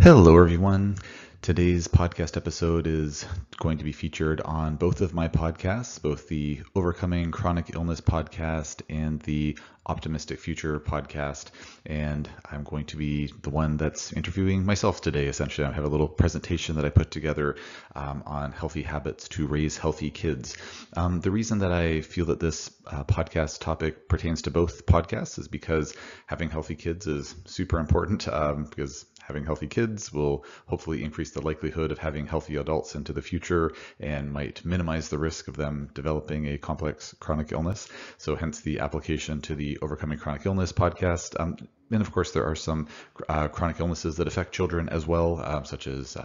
Hello, everyone. Today's podcast episode is going to be featured on both of my podcasts, both the Overcoming Chronic Illness podcast and the Optimistic Future podcast. And I'm going to be the one that's interviewing myself today, essentially. I have a little presentation that I put together on healthy habits to raise healthy kids. The reason that I feel that this podcast topic pertains to both podcasts is because having healthy kids is super important because having healthy kids will hopefully increase the likelihood of having healthy adults into the future and might minimize the risk of them developing a complex chronic illness. So hence the application to the Overcoming Chronic Illness podcast. And of course, there are some chronic illnesses that affect children as well, such as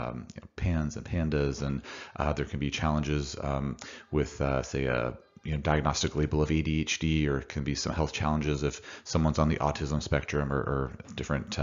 PANS and PANDAS, and there can be challenges with, say, a diagnostic label of ADHD, or it can be some health challenges if someone's on the autism spectrum or different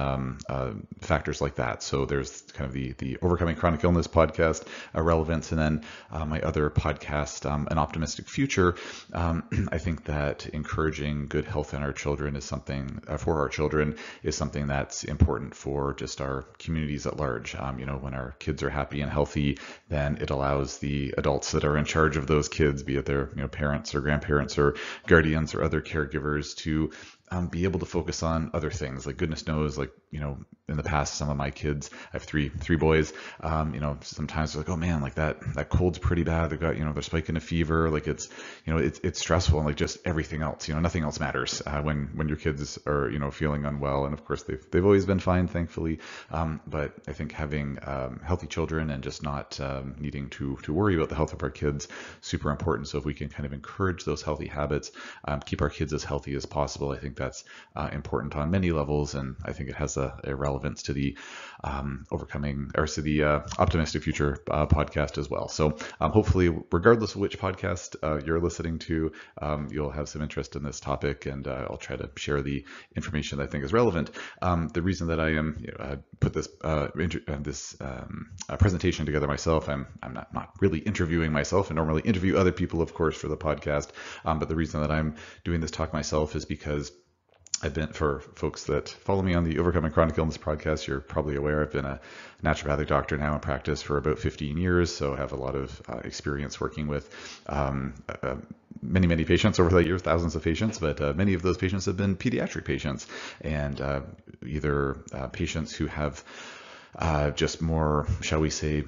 factors like that. So there's kind of the Overcoming Chronic Illness podcast relevance. And then my other podcast, An Optimistic Future. I think that encouraging good health in our children is something, for our children, is something that's important for just our communities at large. When our kids are happy and healthy, then it allows the adults that are in charge of those kids, be it their parents or grandparents or guardians or other caregivers, to be able to focus on other things. Like goodness knows, in the past, some of my kids, I have three boys, sometimes they're like, oh man, like that cold's pretty bad. They've got, they're spiking a fever. Like it's stressful, and like just everything else, nothing else matters when your kids are, feeling unwell. And of course they've always been fine, thankfully. But I think having healthy children and just not needing to worry about the health of our kids, super important. So if we can kind of encourage those healthy habits, keep our kids as healthy as possible, I think that's important on many levels. And I think it has a relevance to the Optimistic Future podcast as well. So hopefully, regardless of which podcast you're listening to, you'll have some interest in this topic, and I'll try to share the information that I think is relevant. The reason that I am put this presentation together myself, I'm not really interviewing myself. I normally interview other people, of course, for the podcast, but the reason that I'm doing this talk myself is because I've been, for folks that follow me on the Overcoming Chronic Illness podcast, you're probably aware I've been a naturopathic doctor now in practice for about 15 years. So I have a lot of experience working with many patients over the years, thousands of patients, but many of those patients have been pediatric patients, and either patients who have just more, shall we say,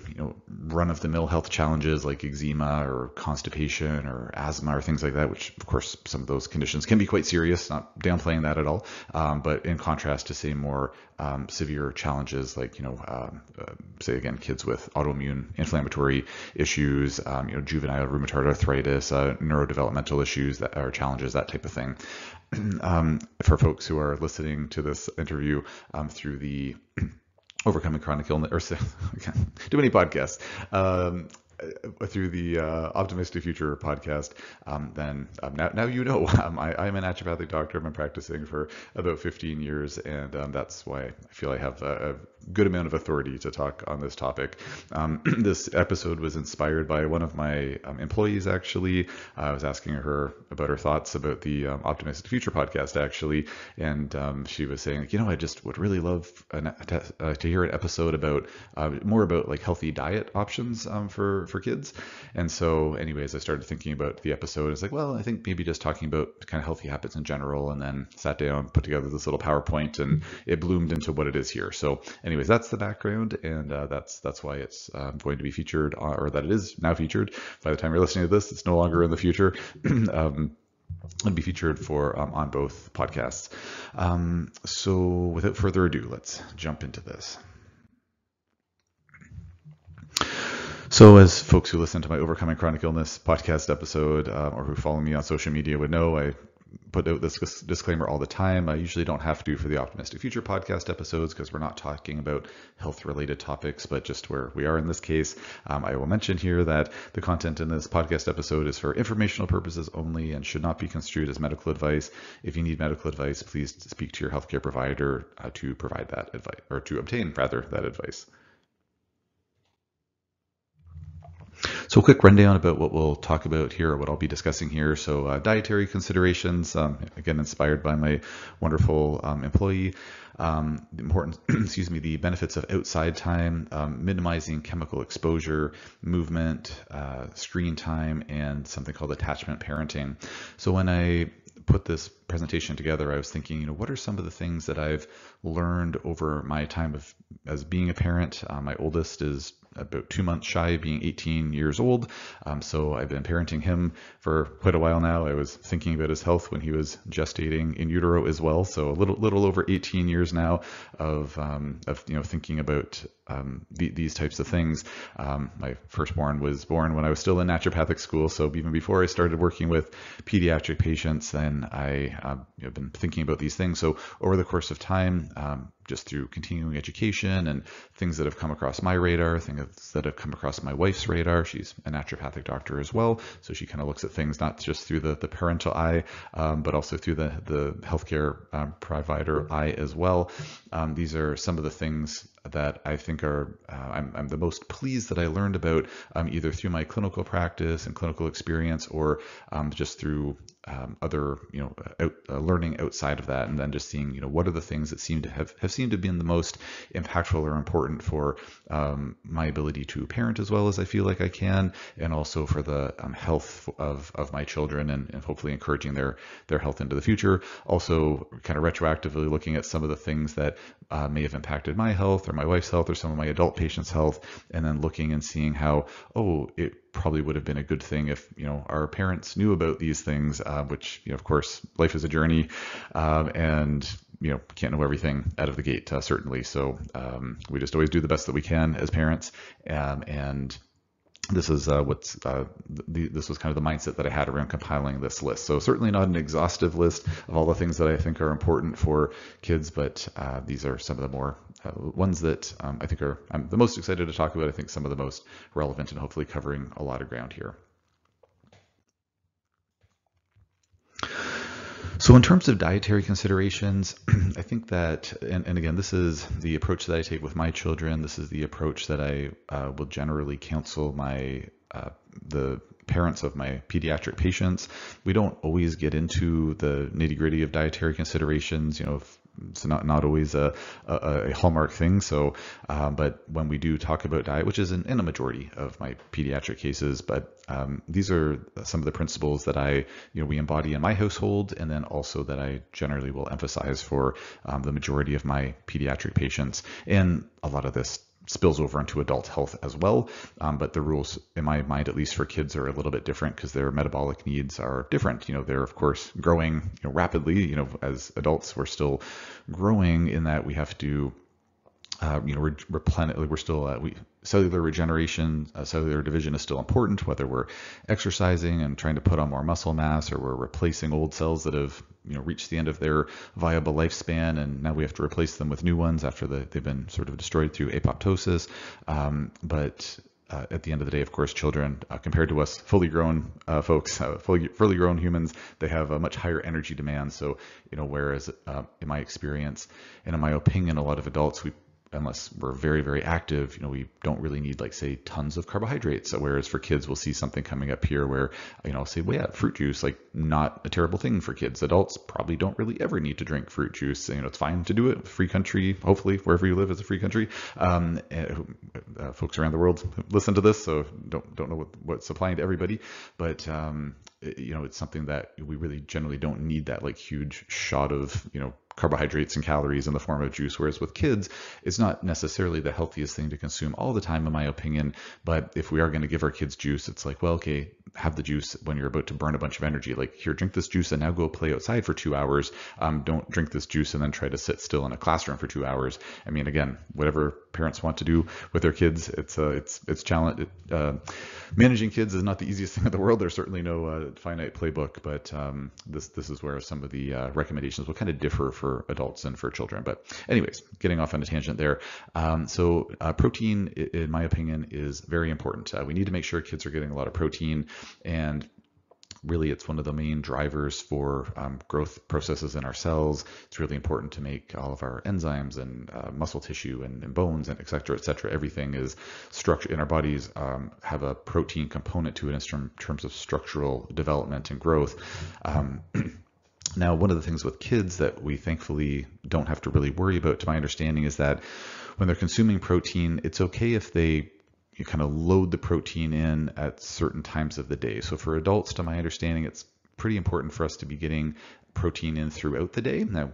run-of-the-mill health challenges like eczema or constipation or asthma or things like that, which of course some of those conditions can be quite serious, not downplaying that at all. But in contrast to, say, more severe challenges like, say again, kids with autoimmune inflammatory issues, juvenile rheumatoid arthritis, neurodevelopmental issues that are challenges, that type of thing. For folks who are listening to this interview through the Overcoming Chronic Illness, or too many podcasts, through the Optimistic Future podcast, then now I'm a naturopathic doctor. I've been practicing for about 15 years, and that's why I feel I have a good amount of authority to talk on this topic. This episode was inspired by one of my employees, actually. I was asking her about her thoughts about the Optimistic Future podcast, actually, and she was saying, I just would really love to hear an episode about more about like healthy diet options for kids. And so anyways, I started thinking about the episode. It's like, well, I think maybe just talking about kind of healthy habits in general, and then sat down, put together this little PowerPoint, and it bloomed into what it is here. So anyways, that's the background, and that's why it's going to be featured, or that it is now featured. By the time you're listening to this, it's no longer in the future. It'll be featured on both podcasts. So without further ado, let's jump into this. So as folks who listen to my Overcoming Chronic Illness podcast episode, or who follow me on social media would know, I put out this disclaimer all the time. I usually don't have to for the Optimistic Future podcast episodes because we're not talking about health-related topics, but just where we are in this case. I will mention here that the content in this podcast episode is for informational purposes only and should not be construed as medical advice. If you need medical advice, please speak to your healthcare provider to provide that advice, or to obtain, rather, that advice. So a quick rundown about what we'll talk about here, or what I'll be discussing here. So dietary considerations, again, inspired by my wonderful employee. The importance, excuse me, the benefits of outside time, minimizing chemical exposure, movement, screen time, and something called attachment parenting. So when I put this presentation together, I was thinking, what are some of the things that I've learned over my time as being a parent? My oldest is about 2 months shy of being 18 years old. So I've been parenting him for quite a while now. I was thinking about his health when he was gestating in utero as well. So a little over 18 years now of thinking about these types of things. My firstborn was born when I was still in naturopathic school. So even before I started working with pediatric patients, then I have been thinking about these things. So over the course of time, just through continuing education and things that have come across my radar, things that have come across my wife's radar. She's a naturopathic doctor as well, so she kind of looks at things not just through the parental eye, but also through the healthcare provider eye as well. These are some of the things that I think are I'm the most pleased that I learned about, either through my clinical practice and clinical experience, or just through other learning outside of that, and then just seeing what are the things that seem to have seemed to have been the most impactful or important for my ability to parent as well as I feel like I can, and also for the health of my children, and hopefully encouraging their health into the future. Also kind of retroactively looking at some of the things that may have impacted my health or my wife's health or some of my adult patients' health, and then looking and seeing how, it probably would have been a good thing if our parents knew about these things, which of course life is a journey, and can't know everything out of the gate, certainly. So we just always do the best that we can as parents, and this is this was kind of the mindset that I had around compiling this list. So certainly not an exhaustive list of all the things that I think are important for kids, but these are some of the more ones that I think I'm the most excited to talk about. I think some of the most relevant, and hopefully covering a lot of ground here. So in terms of dietary considerations, I think that, and again, this is the approach that I take with my children. This is the approach that I will generally counsel the parents of my pediatric patients. We don't always get into the nitty-gritty of dietary considerations, it's not always a hallmark thing. So, but when we do talk about diet, which is in a majority of my pediatric cases, but these are some of the principles that we embody in my household, and then also that I generally will emphasize for the majority of my pediatric patients. And a lot of this spills over into adult health as well. But the rules, in my mind, at least for kids, are a little bit different because their metabolic needs are different. They're of course growing rapidly. As adults, we're still growing in that we have to replenish. We're still cellular regeneration, cellular division is still important, whether we're exercising and trying to put on more muscle mass, or we're replacing old cells that have reached the end of their viable lifespan, and now we have to replace them with new ones after they've been sort of destroyed through apoptosis. But at the end of the day, of course, children, compared to us fully grown folks, fully grown humans, they have a much higher energy demand. So, whereas in my experience and in my opinion, a lot of adults, unless we're very, very active, we don't really need, like, say, tons of carbohydrates. So whereas for kids, we'll see something coming up here where, I'll say, well, yeah, fruit juice, like, not a terrible thing for kids. Adults probably don't really ever need to drink fruit juice. It's fine to do it. Free country, hopefully, wherever you live is a free country. Folks around the world listen to this, so don't know what's applying to everybody. But, it's something that we really generally don't need, that, like, huge shot of, carbohydrates and calories in the form of juice. Whereas with kids, it's not necessarily the healthiest thing to consume all the time, in my opinion. But if we are going to give our kids juice, it's like, well, okay, have the juice when you're about to burn a bunch of energy. Like, here, drink this juice and now go play outside for 2 hours. Don't drink this juice and then try to sit still in a classroom for 2 hours. I mean, again, whatever parents want to do with their kids, it's challenge. Managing kids is not the easiest thing in the world. There's certainly no finite playbook, but this is where some of the recommendations will kind of differ for adults and for children. But anyways, getting off on a tangent there. So protein, in my opinion, is very important. We need to make sure kids are getting a lot of protein, and Really, it's one of the main drivers for growth processes in our cells. It's really important to make all of our enzymes and muscle tissue and bones and et cetera, et cetera. Everything is structured in our bodies, have a protein component to it in terms of structural development and growth. Now, one of the things with kids that we thankfully don't have to really worry about, to my understanding, is that when they're consuming protein, it's okay if you kind of load the protein in at certain times of the day. So for adults, to my understanding, it's pretty important for us to be getting protein in throughout the day. Now,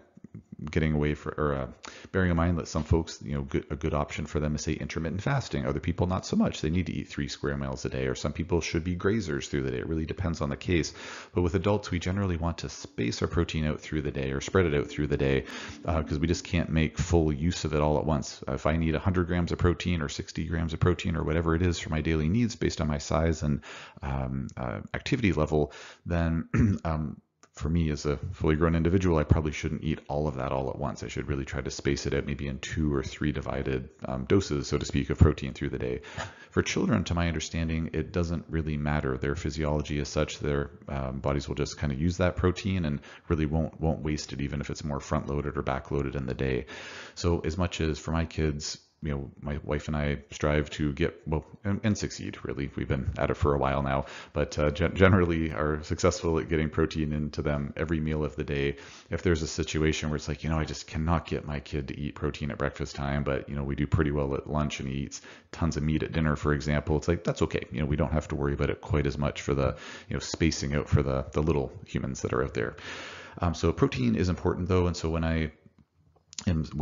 bearing in mind that some folks, a good option for them is, say, intermittent fasting. Other people, not so much. They need to eat 3 square miles a day, or some people should be grazers through the day. It really depends on the case. But with adults, we generally want to space our protein out through the day, or spread it out through the day, because we just can't make full use of it all at once. If I need 100 grams of protein or 60 grams of protein or whatever it is for my daily needs based on my size and activity level, then for me as a fully grown individual, I probably shouldn't eat all of that all at once. I should really try to space it out maybe in 2 or 3 divided doses, so to speak, of protein through the day. For children, to my understanding, it doesn't really matter. Their physiology is such their bodies will just kind of use that protein and really won't waste it, even if it's more front loaded or back loaded in the day. So as much as for my kids, my wife and I strive to get, and succeed, really. We've been at it for a while now, but generally are successful at getting protein into them every meal of the day. If there's a situation where it's like, I just cannot get my kid to eat protein at breakfast time, but, we do pretty well at lunch and he eats tons of meat at dinner, for example, it's like, that's okay. We don't have to worry about it quite as much for the, spacing out for the little humans that are out there. So protein is important though. And so when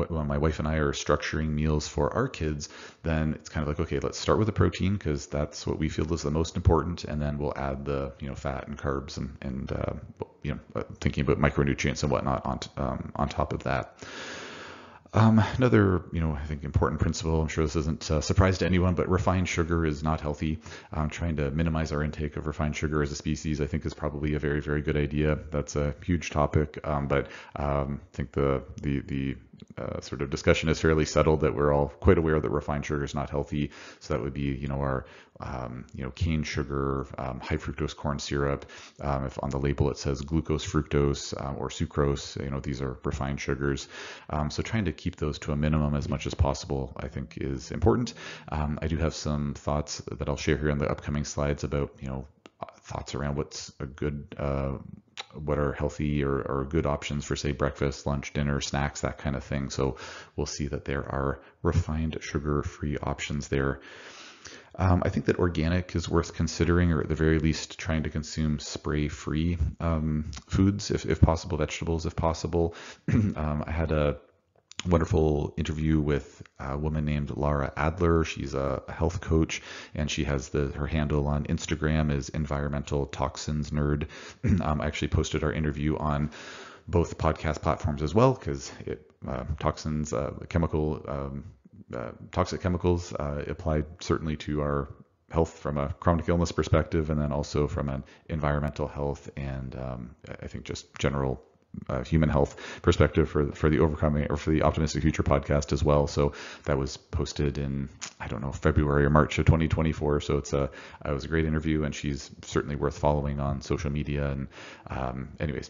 my wife and I are structuring meals for our kids, then it's kind of like, okay, let's start with the protein because that's what we feel is the most important, and then we'll add the fat and carbs and thinking about micronutrients and whatnot on top of that. Another, I think important principle, I'm sure this isn't a surprise to anyone, but refined sugar is not healthy. Trying to minimize our intake of refined sugar as a species, I think, is probably a very, very good idea. That's a huge topic, but I think the sort of discussion is fairly settled that we're all quite aware that refined sugar is not healthy. So that would be, our, cane sugar, high fructose corn syrup. If on the label it says glucose, fructose, or sucrose, these are refined sugars. So trying to keep those to a minimum as much as possible, I think, is important. I do have some thoughts that I'll share here in the upcoming slides about, thoughts around what's a good, what are healthy or good options for, say, breakfast, lunch, dinner, snacks, that kind of thing. So we'll see that there are refined sugar-free options there. I think that organic is worth considering, or at the very least trying to consume spray-free foods, if possible, vegetables if possible. I had a wonderful interview with a woman named Laura Adler. She's a health coach, and she has her handle on Instagram is Environmental Toxins Nerd. I actually posted our interview on both podcast platforms as well, because toxins, toxic chemicals apply certainly to our health from a chronic illness perspective, and then also from an environmental health and I think just general human health perspective for the Overcoming or for the Optimistic Future podcast as well. So that was posted in, I don't know, February or March of 2024. So it was a great interview, and she's certainly worth following on social media. And anyways,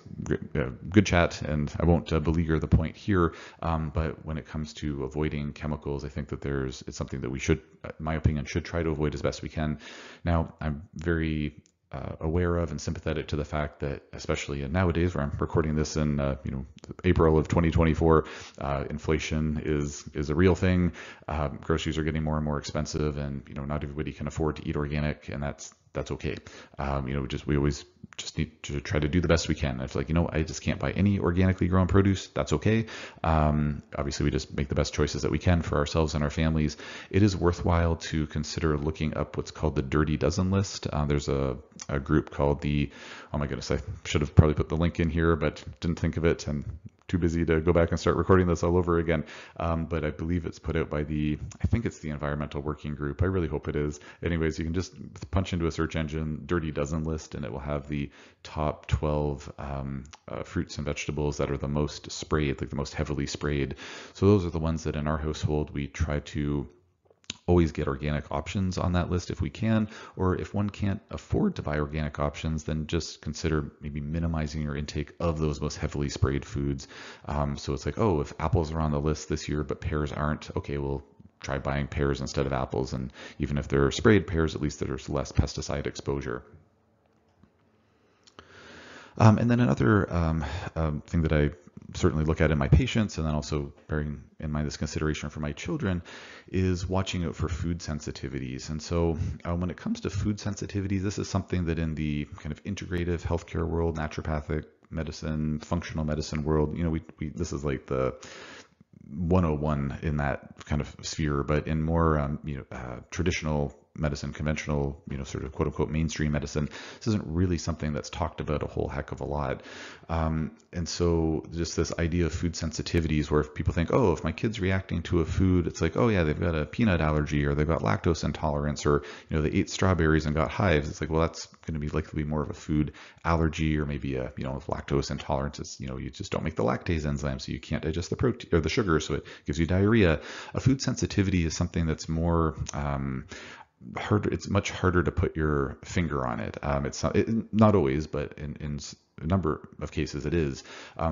good chat, and I won't beleaguer the point here. But when it comes to avoiding chemicals, I think that it's something that we should, in my opinion, should try to avoid as best we can. Now, I'm very aware of and sympathetic to the fact that, especially nowadays, where I'm recording this in April of 2024, inflation is a real thing. Groceries are getting more and more expensive, and not everybody can afford to eat organic, and that's okay. We always just need to try to do the best we can. If I just can't buy any organically grown produce, that's okay. Obviously, we just make the best choices that we can for ourselves and our families. It is worthwhile to consider looking up what's called the Dirty Dozen list. There's a group called oh my goodness, I should have probably put the link in here, but didn't think of it, and too busy to go back and start recording this all over again. But I believe it's put out by I think it's the Environmental Working Group. I really hope it is. Anyways, you can just punch into a search engine, Dirty Dozen list, and it will have the top 12 fruits and vegetables that are the most sprayed, like the most heavily sprayed. So those are the ones that in our household we try to always get organic options on that list if we can, or if one can't afford to buy organic options, then just consider maybe minimizing your intake of those most heavily sprayed foods. So it's like, oh, if apples are on the list this year, but pears aren't, okay, well, try buying pears instead of apples. And even if they're sprayed pears, at least there's less pesticide exposure. And then another thing that I certainly look at in my patients, and then also bearing in mind this consideration for my children, is watching out for food sensitivities. And so when it comes to food sensitivities, this is something that in the kind of integrative healthcare world, naturopathic medicine, functional medicine world, this is like the 101 in that kind of sphere, but in more traditional medicine, conventional, sort of quote unquote mainstream medicine, this isn't really something that's talked about a whole heck of a lot. And so just this idea of food sensitivities, where if people think, oh, if my kid's reacting to a food, it's like, oh yeah, they've got a peanut allergy, or they've got lactose intolerance, or they ate strawberries and got hives. It's like, well, that's going to be likely more of a food allergy, or maybe a lactose intolerance. It's you just don't make the lactase enzyme, so you can't digest the protein or the sugar, so it gives you diarrhea. A food sensitivity is something that's more harder. It's much harder to put your finger on it. It's not always, but in a number of cases it is.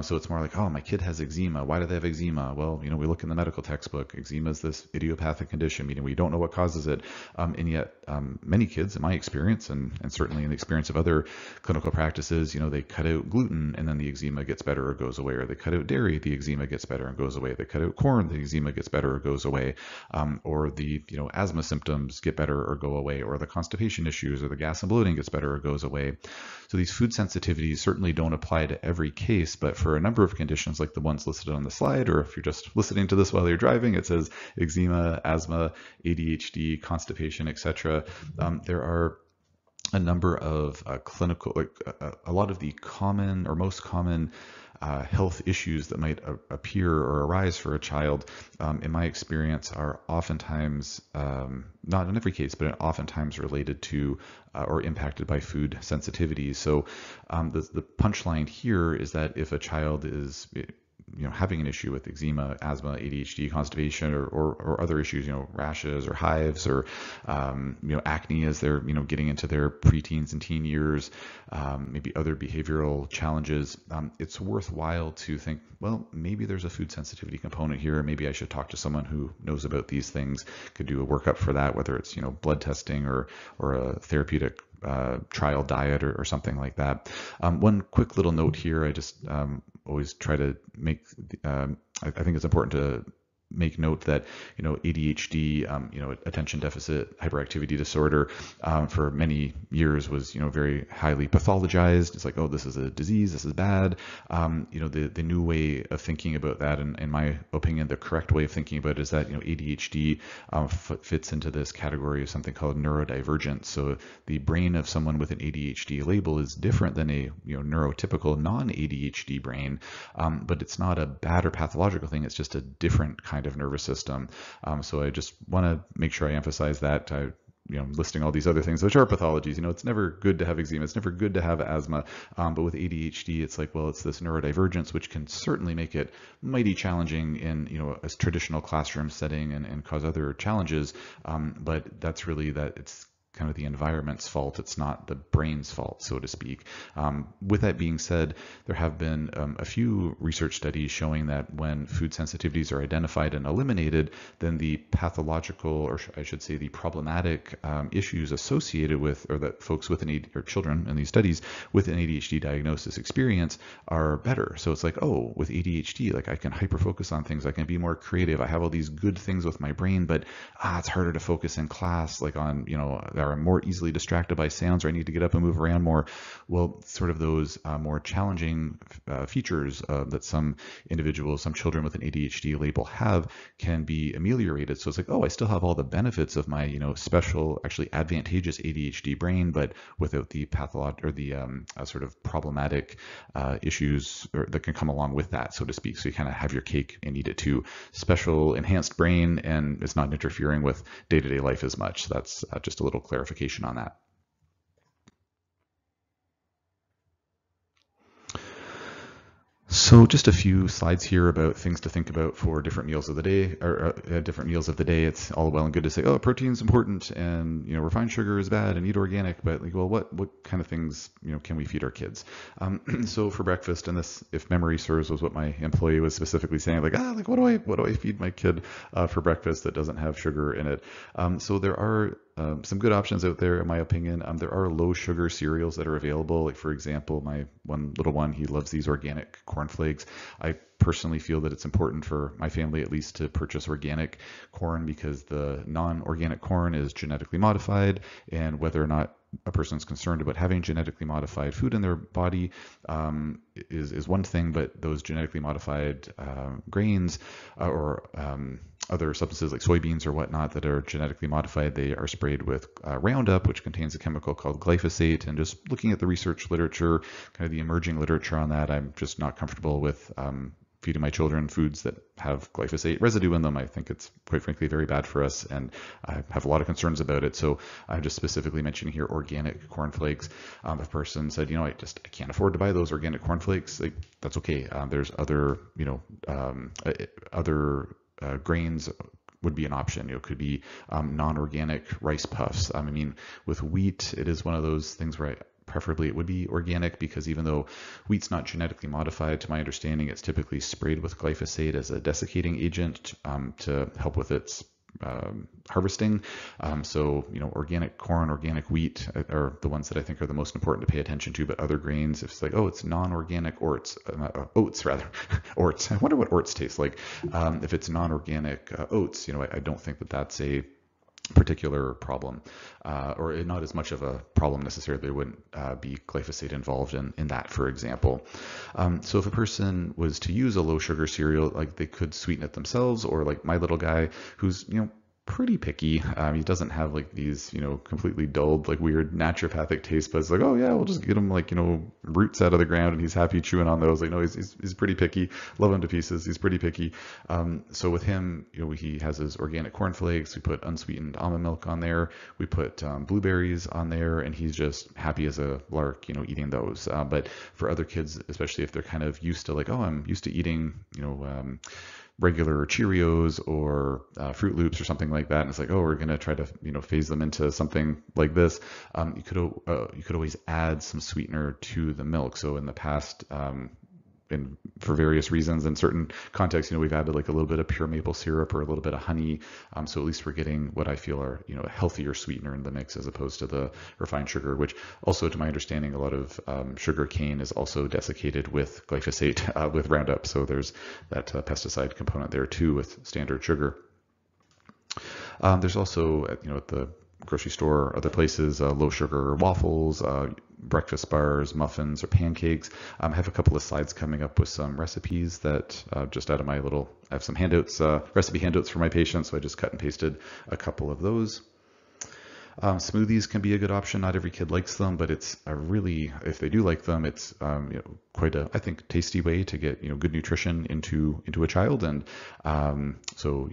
So it's more like, oh, my kid has eczema. Why do they have eczema? Well, we look in the medical textbook. Eczema is this idiopathic condition, meaning we don't know what causes it. And yet many kids, in my experience, and certainly in the experience of other clinical practices, they cut out gluten and then the eczema gets better or goes away, or they cut out dairy, the eczema gets better and goes away. They cut out corn, the eczema gets better or goes away. Or the asthma symptoms get better or go away, or the constipation issues or the gas and bloating gets better or goes away. So these food sensitivities certainly don't apply to every case, but for a number of conditions like the ones listed on the slide, or if you're just listening to this while you're driving, it says eczema, asthma, ADHD, constipation, etc. There are a number of clinical, a lot of the common or most common health issues that might appear or arise for a child, in my experience, are oftentimes, not in every case, but oftentimes related to or impacted by food sensitivities. So the punchline here is that if a child is having an issue with eczema, asthma, ADHD, constipation, or other issues, rashes or hives, or acne as they're getting into their preteens and teen years, maybe other behavioral challenges, it's worthwhile to think, well, maybe there's a food sensitivity component here. Maybe I should talk to someone who knows about these things, could do a workup for that, whether it's blood testing or a therapeutic trial diet or something like that. One quick little note here, I just always try to make, I think it's important to make note that ADHD, attention deficit hyperactivity disorder, for many years was very highly pathologized. It's like, oh, this is a disease, this is bad. The new way of thinking about that, and in my opinion, the correct way of thinking about it, is that ADHD fits into this category of something called neurodivergent. So the brain of someone with an ADHD label is different than a neurotypical non-ADHD brain, but it's not a bad or pathological thing. It's just a different kind of nervous system. So I just want to make sure I emphasize that. Listing all these other things which are pathologies. It's never good to have eczema. It's never good to have asthma. But with ADHD, it's like, well, it's this neurodivergence, which can certainly make it mighty challenging in a traditional classroom setting and cause other challenges. But that's really that it's kind of the environment's fault. It's not the brain's fault, so to speak. With that being said, there have been a few research studies showing that when food sensitivities are identified and eliminated, then the pathological, or I should say the problematic issues associated with, or that folks with or children in these studies with an ADHD diagnosis experience are better. So it's like, oh, with ADHD, like I can hyper-focus on things, I can be more creative, I have all these good things with my brain, but it's harder to focus in class, like on, I'm more easily distracted by sounds, or I need to get up and move around more. Well, sort of those more challenging features that some individuals, some children with an ADHD label have, can be ameliorated. So it's like, oh, I still have all the benefits of my, special, actually advantageous ADHD brain, but without the pathologic or the sort of problematic issues that can come along with that, so to speak. So you kind of have your cake and eat it too. Special enhanced brain, and it's not interfering with day-to-day life as much. So that's just a little clarification on that. So just a few slides here about things to think about for different meals of the day, or different meals of the day. It's all well and good to say, oh, protein's important and, refined sugar is bad and eat organic, but like, well, what kind of things, can we feed our kids? So for breakfast, and this, if memory serves, was what my employee was specifically saying, like, what do I feed my kid for breakfast that doesn't have sugar in it? So there are some good options out there, in my opinion. There are low sugar cereals that are available. Like, for example, my one little one, he loves these organic cornflakes. I personally feel that it's important for my family, at least, to purchase organic corn, because the non-organic corn is genetically modified, and whether or not a person's concerned about having genetically modified food in their body is one thing, but those genetically modified grains or other substances like soybeans or whatnot that are genetically modified, they are sprayed with Roundup, which contains a chemical called glyphosate. And just looking at the research literature, kind of the emerging literature on that, I'm just not comfortable with feeding my children foods that have glyphosate residue in them. I think it's, quite frankly, very bad for us, and I have a lot of concerns about it. So I'm just specifically mentioning here organic cornflakes. If a person said, I can't afford to buy those organic cornflakes, like, that's okay. There's other, other grains would be an option. It could be non-organic rice puffs. With wheat, it is one of those things where preferably it would be organic, because even though wheat's not genetically modified, to my understanding, it's typically sprayed with glyphosate as a desiccating agent to help with its harvesting. So, organic corn, organic wheat are the ones that I think are the most important to pay attention to. But other grains, if it's like, oh, it's non-organic oats, oats. I wonder what oats taste like. If it's non-organic oats, I don't think that that's a particular problem, or not as much of a problem necessarily. There wouldn't be glyphosate involved in that, for example. So if a person was to use a low sugar cereal, like, they could sweeten it themselves, or like my little guy, who's pretty picky. He doesn't have like these, completely dulled, like, weird naturopathic taste buds. Like, oh yeah, we'll just get him like, roots out of the ground and he's happy chewing on those. Like, no, he's pretty picky. Love him to pieces. He's pretty picky. So with him, he has his organic cornflakes. We put unsweetened almond milk on there. We put blueberries on there, and he's just happy as a lark, eating those. But for other kids, especially if they're kind of used to, like, oh, I'm used to eating, regular Cheerios or Fruit Loops or something like that, and it's like, oh, we're gonna try to phase them into something like this. You could always add some sweetener to the milk. So in the past, and for various reasons, in certain contexts, we've added like a little bit of pure maple syrup or a little bit of honey. So at least we're getting what I feel are, a healthier sweetener in the mix, as opposed to the refined sugar, which also, to my understanding, a lot of sugar cane is also desiccated with glyphosate, with Roundup. So there's that pesticide component there too with standard sugar. There's also, at the grocery store or other places, low sugar waffles, breakfast bars, muffins, or pancakes. I have a couple of slides coming up with some recipes that just out of my I have some handouts, recipe handouts for my patients, so I just cut and pasted a couple of those. Smoothies can be a good option. Not every kid likes them, but it's a really, if they do like them, it's quite a, I think, tasty way to get good nutrition into a child. And so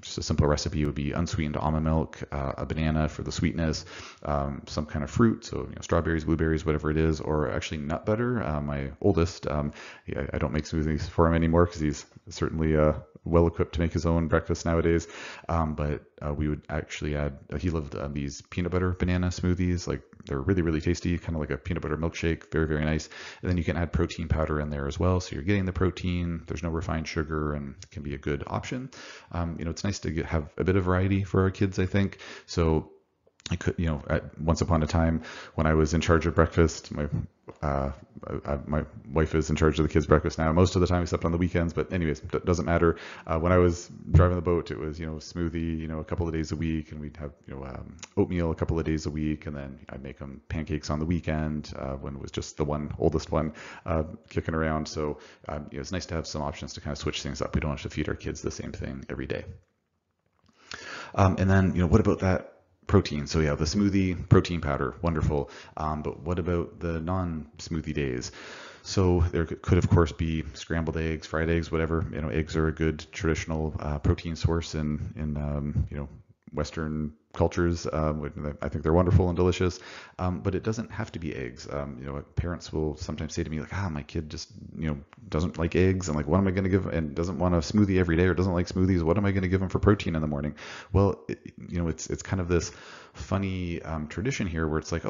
just a simple recipe would be unsweetened almond milk, a banana for the sweetness, some kind of fruit, so strawberries, blueberries, whatever it is, or actually nut butter. My oldest, I don't make smoothies for him anymore because he's certainly well equipped to make his own breakfast nowadays. But we would actually add, he loved these peanut butter banana smoothies. Like, they're really, really tasty, kind of like a peanut butter milkshake, very, very nice. And then you can add protein powder in there as well. So you're getting the protein, there's no refined sugar, and it can be a good option. It's nice to have a bit of variety for our kids, I think. So I could, once upon a time when I was in charge of breakfast, my wife is in charge of the kids' breakfast now, most of the time except on the weekends. But anyways, it doesn't matter. When I was driving the boat, it was, smoothie, a couple of days a week, and we'd have, oatmeal a couple of days a week. And then I'd make them pancakes on the weekend when it was just the oldest one kicking around. So it's nice to have some options to kind of switch things up. We don't have to feed our kids the same thing every day. And then, what about that protein? So yeah, the smoothie, protein powder, wonderful. But what about the non-smoothie days? So there could, of course, be scrambled eggs, fried eggs, whatever. Eggs are a good traditional protein source in Western cultures. I think they're wonderful and delicious, but it doesn't have to be eggs. Parents will sometimes say to me like, my kid just, doesn't like eggs, and like, what am I going to give, and doesn't want a smoothie every day, or doesn't like smoothies. What am I going to give them for protein in the morning? Well, it's kind of this funny tradition here where it's like,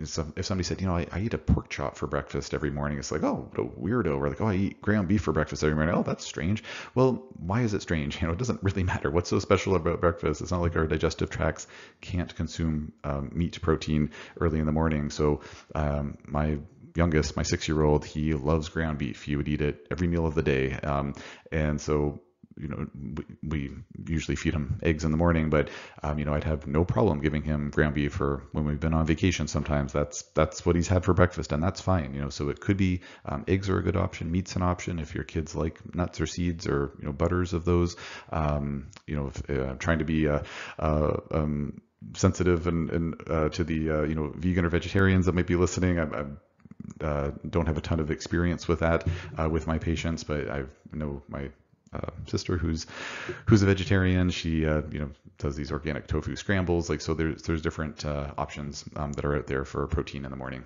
so if somebody said, I eat a pork chop for breakfast every morning, it's like, oh, what a weirdo. Or like, I eat ground beef for breakfast every morning. Oh, that's strange. Well, why is it strange? It doesn't really matter. What's so special about breakfast? It's not like our digestive tracts can't consume meat protein early in the morning. So my youngest, my 6-year-old, he loves ground beef. He would eat it every meal of the day. And so we usually feed him eggs in the morning, but I'd have no problem giving him ground beef, or when we've been on vacation, sometimes that's what he's had for breakfast, and that's fine. So it could be eggs are a good option, meat's an option if your kids like nuts or seeds or butters of those. If, trying to be sensitive and to the vegan or vegetarians that might be listening. I don't have a ton of experience with that with my patients, but I know my sister who's a vegetarian. She does these organic tofu scrambles. So there's different options that are out there for protein in the morning,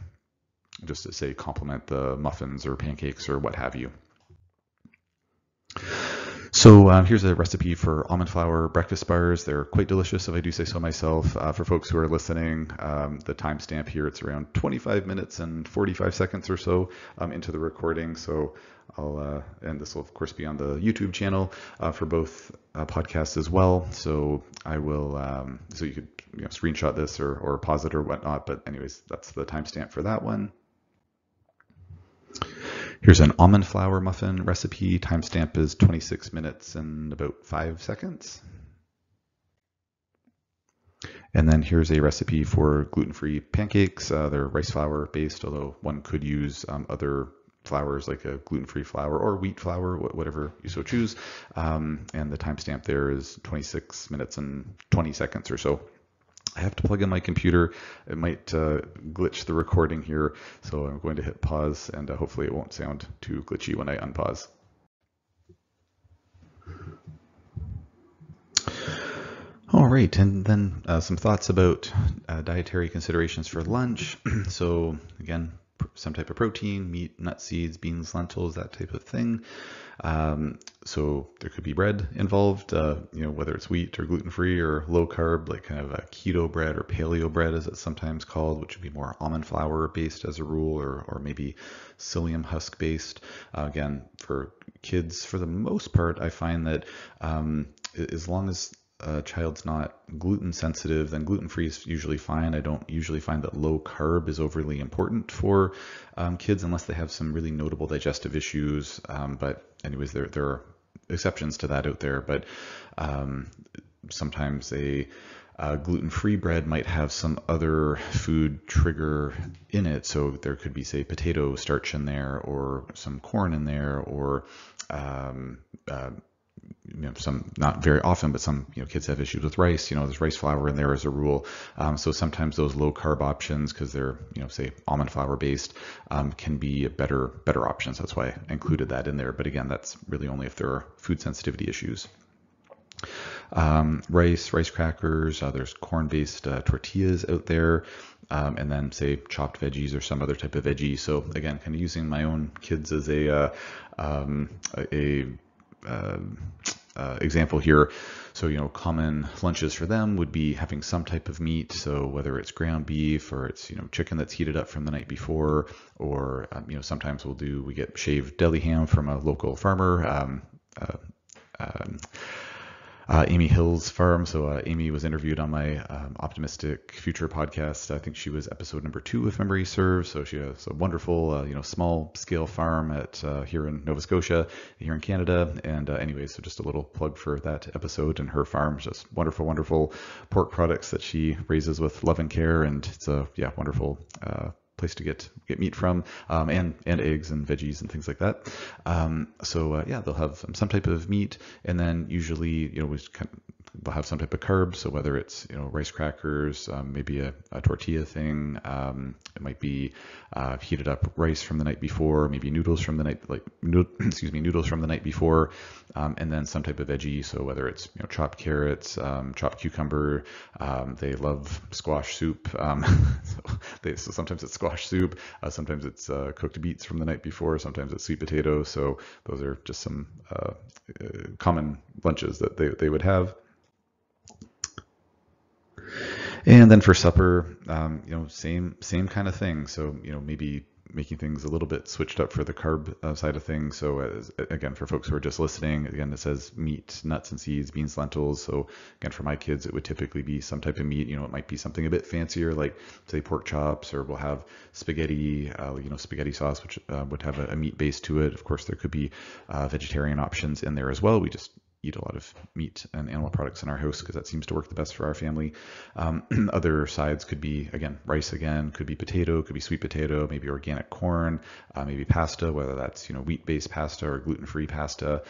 just to say complement the muffins or pancakes or what have you. So here's a recipe for almond flour breakfast bars. They're quite delicious, if I do say so myself. For folks who are listening, the timestamp here, it's around 25 minutes and 45 seconds or so into the recording. So and this will of course be on the YouTube channel for both podcasts as well. So I will, so you could screenshot this or pause it or whatnot. But anyways, that's the timestamp for that one. Here's an almond flour muffin recipe. Timestamp is 26 minutes and about 5 seconds. And then here's a recipe for gluten-free pancakes. They're rice flour based, although one could use other flours like a gluten-free flour or wheat flour, whatever you so choose. And the timestamp there is 26 minutes and 20 seconds or so. I have to plug in my computer. It might glitch the recording here, so I'm going to hit pause, and hopefully it won't sound too glitchy when I unpause. All right, and then some thoughts about dietary considerations for lunch. So again, some type of protein, meat, nuts, seeds, beans, lentils, that type of thing. So there could be bread involved, whether it's wheat or gluten-free or low carb, like kind of a keto bread or paleo bread as it's sometimes called, which would be more almond flour based as a rule, or maybe psyllium husk based. Again, for kids, for the most part, I find that as long as a child's not gluten sensitive, then gluten-free is usually fine. I don't usually find that low carb is overly important for kids unless they have some really notable digestive issues. But anyways, there are exceptions to that out there. But sometimes a gluten-free bread might have some other food trigger in it. So there could be, say, potato starch in there, or some corn in there, or some, not very often, but some kids have issues with rice. There's rice flour in there as a rule. So sometimes those low carb options, because they're say almond flour based, can be better options. That's why I included that in there. But again, that's really only if there are food sensitivity issues. Rice crackers. There's corn based tortillas out there. And then say chopped veggies or some other type of veggie. So again, kind of using my own kids as a example here. So, common lunches for them would be having some type of meat. So whether it's ground beef or it's, chicken that's heated up from the night before, or, sometimes we get shaved deli ham from a local farmer, Amy Hill's farm. So Amy was interviewed on my Optimistic Future podcast. I think she was episode number 2, if memory serves. So she has a wonderful, small scale farm at here in Nova Scotia, here in Canada. And anyways, so just a little plug for that episode and her farm. Just wonderful pork products that she raises with love and care. And it's a wonderful place to get meat from, and eggs and veggies and things like that. They'll have some type of meat, and then usually we they'll have some type of carb. So whether it's, rice crackers, maybe a tortilla thing, it might be heated up rice from the night before, maybe noodles from the night, noodles from the night before, and then some type of veggie. So whether it's, chopped carrots, chopped cucumber, they love squash soup. So sometimes it's squash soup, sometimes it's cooked beets from the night before, sometimes it's sweet potatoes. So those are just some common lunches that they would have. And then for supper, same kind of thing. So, maybe making things a little bit switched up for the carb side of things. So again, for folks who are just listening, again, it says meat, nuts and seeds, beans, lentils. So again, for my kids, it would typically be some type of meat. It might be something a bit fancier, like say pork chops, or we'll have spaghetti, spaghetti sauce, which would have a meat base to it. Of course, there could be vegetarian options in there as well. We just eat a lot of meat and animal products in our house because that seems to work the best for our family. Other sides could be, again, rice again, could be potato, could be sweet potato, maybe organic corn, maybe pasta, whether that's, wheat-based pasta or gluten-free pasta.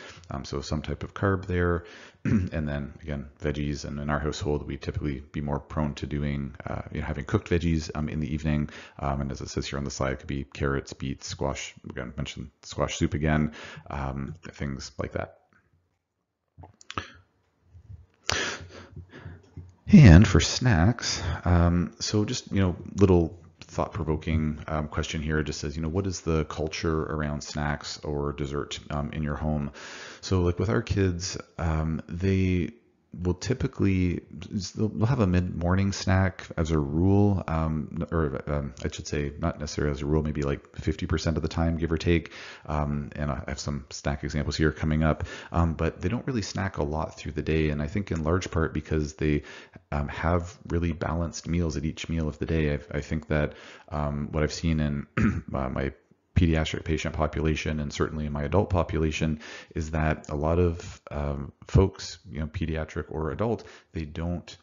So some type of carb there. And then again, veggies. And in our household, we typically be more prone to doing, having cooked veggies in the evening. And as it says here on the slide, it could be carrots, beets, squash. Again, I mentioned squash soup again, things like that. And for snacks, so just, little thought-provoking question here. It just says, what is the culture around snacks or dessert in your home? So like with our kids, they will typically, they'll have a mid-morning snack as a rule, I should say not necessarily as a rule, maybe like 50% of the time, give or take. And I have some snack examples here coming up, but they don't really snack a lot through the day. And I think in large part because they have really balanced meals at each meal of the day. I think that what I've seen in my pediatric patient population and certainly in my adult population is that a lot of folks, pediatric or adult, they don't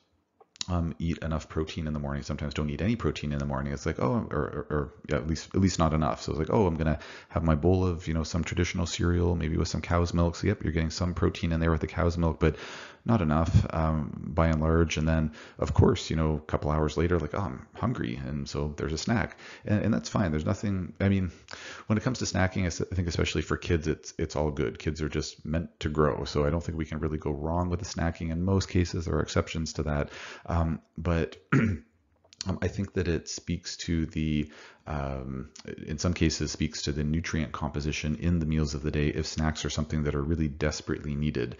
eat enough protein in the morning. Sometimes don't eat any protein in the morning. It's like, at least not enough. So it's like, I'm going to have my bowl of, some traditional cereal, maybe with some cow's milk. So yep, you're getting some protein in there with the cow's milk, but not enough by and large. And then of course, a couple hours later, like, I'm hungry. And so there's a snack and that's fine. There's nothing, when it comes to snacking, I think especially for kids, it's all good. Kids are just meant to grow. So I don't think we can really go wrong with the snacking. In most cases, there are exceptions to that. But I think that it speaks to the, in some cases, speaks to the nutrient composition in the meals of the day if snacks are something that are really desperately needed.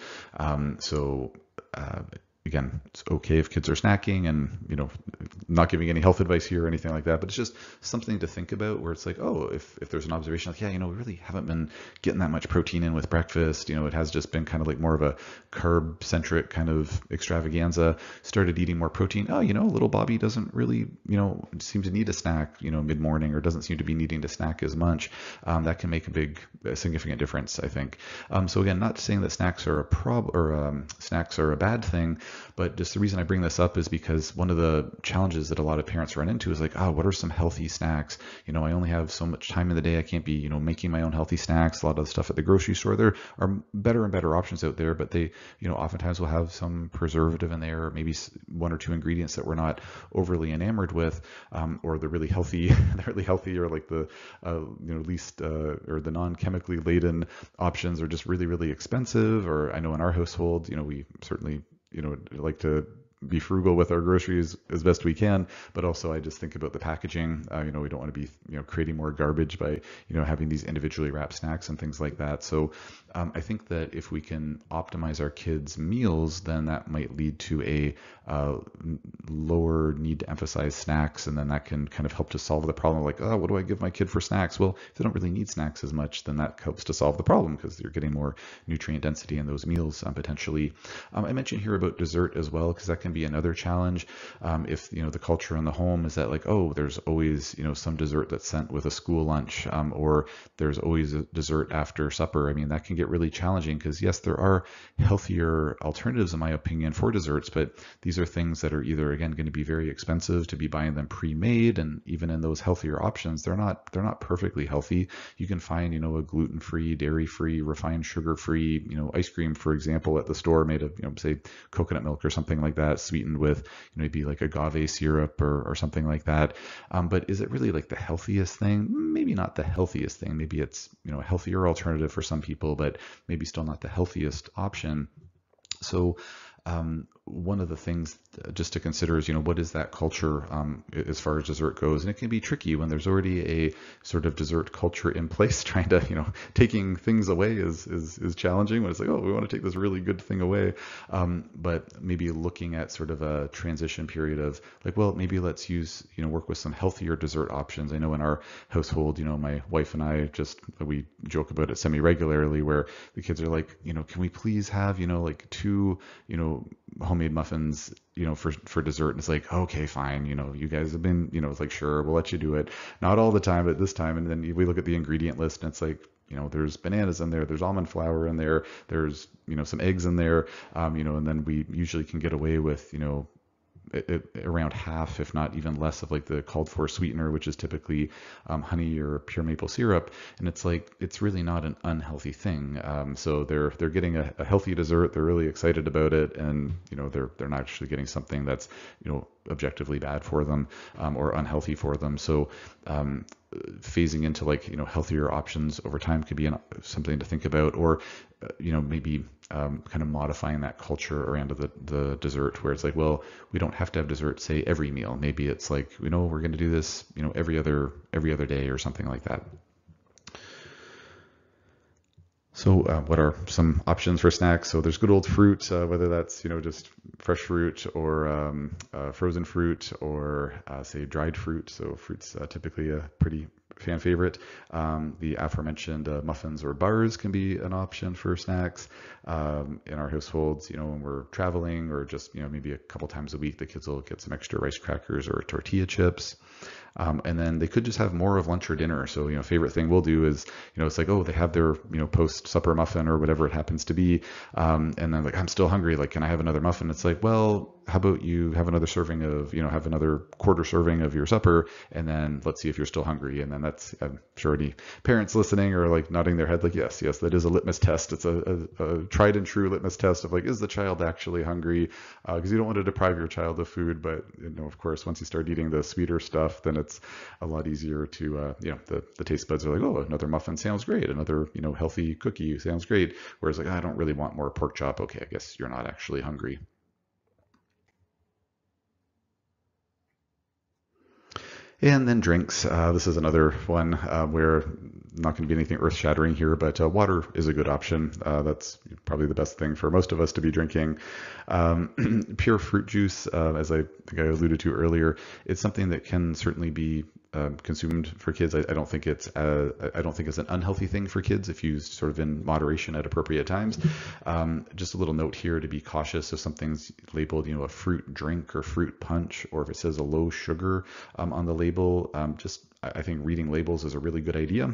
Again, it's okay if kids are snacking and, not giving any health advice here or anything like that, but it's just something to think about where it's like, if there's an observation like, we really haven't been getting that much protein in with breakfast, it has just been kind of like more of a carb centric kind of extravaganza, started eating more protein. Little Bobby doesn't really, seem to need a snack, mid-morning, or doesn't seem to be needing to snack as much. That can make a significant difference, I think. So again, not saying that snacks are a problem or snacks are a bad thing, but just the reason I bring this up is because one of the challenges that a lot of parents run into is like, what are some healthy snacks? I only have so much time in the day. I can't be, making my own healthy snacks. A lot of the stuff at the grocery store, there are better and better options out there, but they, oftentimes will have some preservative in there, or maybe one or two ingredients that we're not overly enamored with, or the really healthy, or like the, least, or the non-chemically laden options are just really, really expensive. Or I know in our household, we certainly, like to be frugal with our groceries as best we can, but also I just think about the packaging. We don't want to be, creating more garbage by, having these individually wrapped snacks and things like that. So I think that if we can optimize our kids' meals, then that might lead to a lower need to emphasize snacks, and then that can kind of help to solve the problem. Like, what do I give my kid for snacks? Well, if they don't really need snacks as much, then that helps to solve the problem because you're getting more nutrient density in those meals potentially. I mentioned here about dessert as well, because that can be another challenge. If, the culture in the home is that like, oh, there's always, some dessert that's sent with a school lunch, or there's always a dessert after supper. I mean, that can get really challenging because yes, there are healthier alternatives in my opinion for desserts, but these are things that are either, again, going to be very expensive to be buying them pre-made, and even in those healthier options, they're not perfectly healthy. You can find, a gluten-free, dairy-free, refined sugar-free, ice cream, for example, at the store made of, say coconut milk or something like that, sweetened with maybe like agave syrup or something like that. But is it really like the healthiest thing? Maybe not the healthiest thing. Maybe it's, a healthier alternative for some people, but maybe still not the healthiest option. So one of the things just to consider is, what is that culture as far as dessert goes? And it can be tricky when there's already a sort of dessert culture in place. Trying to, taking things away is challenging when it's like, oh, we want to take this really good thing away. But maybe looking at sort of a transition period of like, well, maybe let's use, work with some healthier dessert options. I know in our household, my wife and I we joke about it semi-regularly where the kids are like, can we please have, like 2, homemade muffins, for dessert. And it's like, okay, fine. You guys have been, it's like, sure, we'll let you do it. Not all the time, but this time. And then we look at the ingredient list and it's like, there's bananas in there, there's almond flour in there, there's, some eggs in there, and then we usually can get away with, around half, if not even less, of like the called for sweetener, which is typically honey or pure maple syrup. And it's like, it's really not an unhealthy thing. So they're getting a healthy dessert. They're really excited about it. And, they're not actually getting something that's, objectively bad for them, or unhealthy for them. So, phasing into like, healthier options over time could be something to think about, or, maybe kind of modifying that culture around the dessert where it's like, well, we don't have to have dessert, say every meal. Maybe it's like, we're going to do this, every other day or something like that. So what are some options for snacks? So there's good old fruit, whether that's, just fresh fruit or frozen fruit or say dried fruit. So fruit's typically a pretty fan favorite. The aforementioned muffins or bars can be an option for snacks. In our households, when we're traveling or just, maybe a couple times a week, the kids will get some extra rice crackers or tortilla chips. And then they could just have more of lunch or dinner. So, favorite thing we'll do is, it's like, oh, they have their, post supper muffin or whatever it happens to be. And then like, I'm still hungry. Like, can I have another muffin? It's like, well, how about you have another serving of, have another quarter serving of your supper, and then let's see if you're still hungry. And then that's, I'm sure any parents listening are like nodding their head like, yes, that is a litmus test. It's a tried and true litmus test of like, is the child actually hungry? Because you don't want to deprive your child of food, but of course, once you start eating the sweeter stuff, then it's a lot easier to, the taste buds are like, oh, another muffin sounds great. Another, healthy cookie sounds great. Whereas like, I don't really want more pork chop. Okay, I guess you're not actually hungry. And then drinks. This is another one where not going to be anything earth-shattering here, but water is a good option. That's probably the best thing for most of us to be drinking. Pure fruit juice, as I think I alluded to earlier, it's something that can certainly be consumed for kids. I don't think it's an unhealthy thing for kids if used sort of in moderation at appropriate times. Just a little note here to be cautious if something's labeled, a fruit drink or fruit punch, or if it says a low sugar on the label. I think reading labels is a really good idea.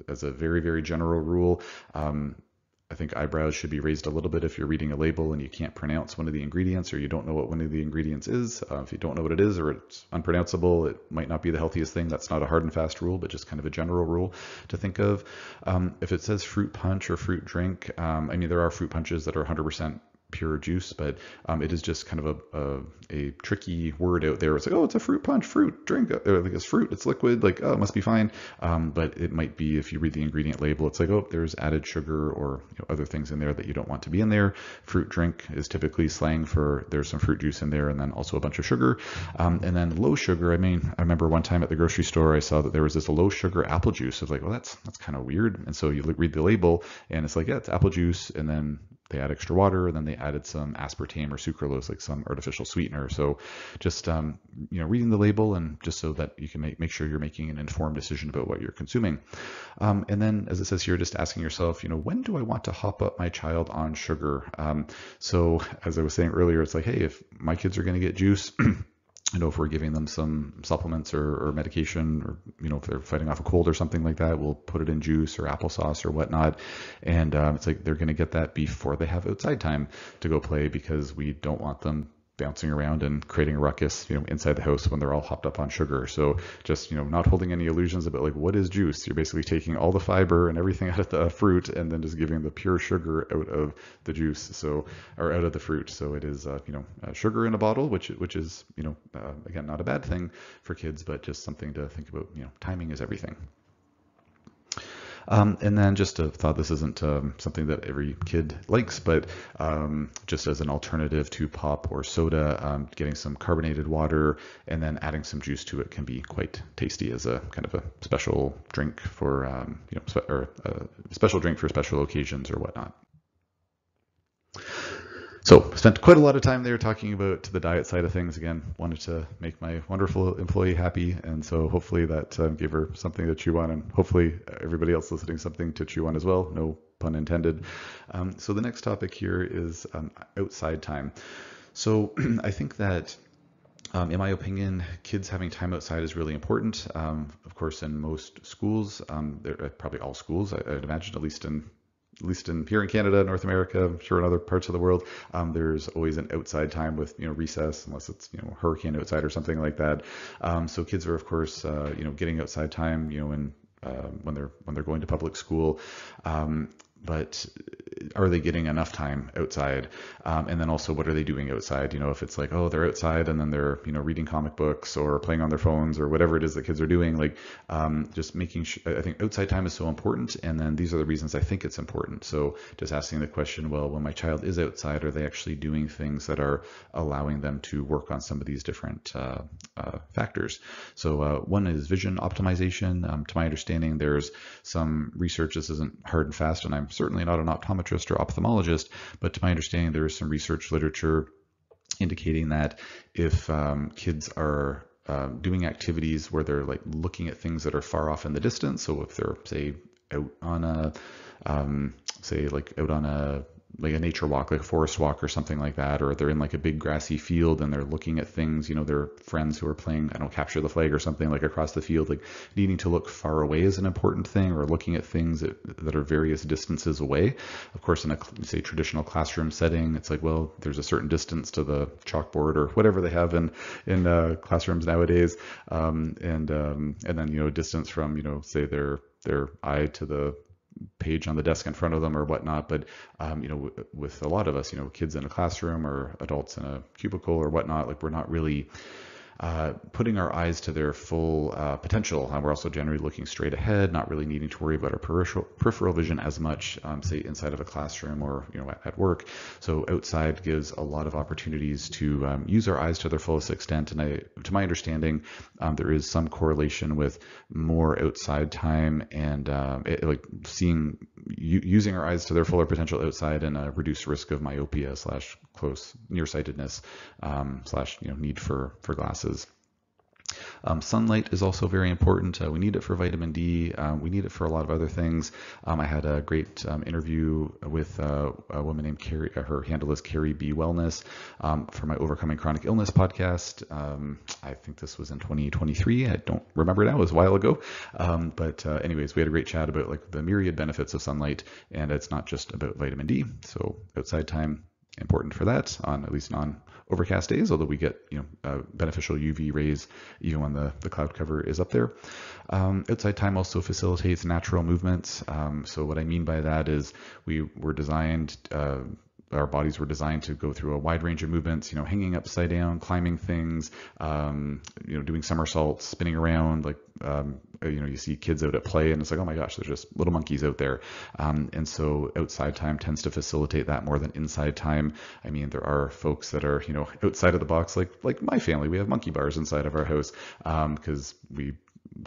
As a very, very general rule, I think eyebrows should be raised a little bit if you're reading a label and you can't pronounce one of the ingredients, or you don't know what one of the ingredients is. If you don't know what it is or it's unpronounceable, it might not be the healthiest thing. That's not a hard and fast rule, but just kind of a general rule to think of. If it says fruit punch or fruit drink, there are fruit punches that are 100% pure juice, but it is just kind of a tricky word out there. It's like, oh, it's a fruit punch, fruit drink, like it's fruit, it's liquid, like, oh, it must be fine. But it might be, if you read the ingredient label, it's like, oh, there's added sugar or other things in there that you don't want to be in there. Fruit drink is typically slang for there's some fruit juice in there and then also a bunch of sugar. And then low sugar, I remember one time at the grocery store, I saw that there was this low sugar apple juice. I was like, well, that's kind of weird. And so you read the label and it's like, yeah, it's apple juice, and then they add extra water, and then they added some aspartame or sucralose, like some artificial sweetener. So just reading the label, and just so that you can make sure you're making an informed decision about what you're consuming. And then, as it says here, just asking yourself, when do I want to hop up my child on sugar? So as I was saying earlier, it's like, hey, if my kids are going to get juice, if we're giving them some supplements or medication, or, if they're fighting off a cold or something like that, we'll put it in juice or applesauce or whatnot. And it's like they're going to get that before they have outside time to go play, because we don't want them bouncing around and creating a ruckus, inside the house when they're all hopped up on sugar. So just, not holding any illusions about like, what is juice? You're basically taking all the fiber and everything out of the fruit and then just giving the pure sugar out of the juice. Or out of the fruit. So it is, sugar in a bottle, which is, again, not a bad thing for kids, but just something to think about. Timing is everything. And then just a thought, this isn't something that every kid likes, but just as an alternative to pop or soda, getting some carbonated water and then adding some juice to it can be quite tasty as a kind of a special drink for, or a special drink for special occasions or whatnot. So spent quite a lot of time there talking about the diet side of things. Again, wanted to make my wonderful employee happy. And so hopefully that gave her something to chew on, and hopefully everybody else listening something to chew on as well. No pun intended. So the next topic here is outside time. So I think that in my opinion, kids having time outside is really important. Of course, in most schools, probably all schools, I'd imagine, at least in here in Canada, North America, I'm sure in other parts of the world, there's always an outside time with, recess, unless it's, hurricane outside or something like that. So kids are, of course, getting outside time, when they're going to public school. But are they getting enough time outside? And then also, what are they doing outside? If it's like, oh, they're outside and then they're, reading comic books or playing on their phones or whatever it is that kids are doing, like just making sure. I think outside time is so important. And then these are the reasons I think it's important. So just asking the question, well, when my child is outside, are they actually doing things that are allowing them to work on some of these different factors? So one is vision optimization. To my understanding, there's some research. This isn't hard and fast, and I'm certainly not an optometrist or ophthalmologist, but to my understanding, there is some research literature indicating that if kids are doing activities where they're like looking at things that are far off in the distance, so if they're out on a nature walk, like a forest walk or something like that, or they're in like a big grassy field and they're looking at things, their friends who are playing, capture the flag or something, like across the field, like needing to look far away is an important thing, or looking at things that are various distances away. Of course, in a traditional classroom setting, it's like, well, there's a certain distance to the chalkboard or whatever they have in classrooms nowadays, and then distance from say their eye to the page on the desk in front of them or whatnot. But with a lot of us, kids in a classroom or adults in a cubicle or whatnot, like we're not really putting our eyes to their full potential. We're also generally looking straight ahead, not really needing to worry about our peripheral vision as much, say inside of a classroom or at work. So outside gives a lot of opportunities to use our eyes to their fullest extent. And to my understanding, there is some correlation with more outside time and using our eyes to their fuller potential outside, and a reduced risk of myopia / close nearsightedness / need for glasses. Sunlight is also very important. We need it for vitamin D. We need it for a lot of other things. I had a great interview with a woman named Carrie. Her handle is Carrie B Wellness, for my Overcoming Chronic Illness podcast. I think this was in 2023. I don't remember now. It was a while ago. But anyways, we had a great chat about like the myriad benefits of sunlight, and it's not just about vitamin D. So outside time, important for that, at least on overcast days, although we get beneficial UV rays when the cloud cover is up there. Outside time also facilitates natural movements. So what I mean by that is our bodies were designed to go through a wide range of movements, hanging upside down, climbing things, doing somersaults, spinning around, like, you see kids out at play and it's like, oh my gosh, there's just little monkeys out there. And so outside time tends to facilitate that more than inside time. I mean, there are folks that are, outside of the box, like my family, we have monkey bars inside of our house, because we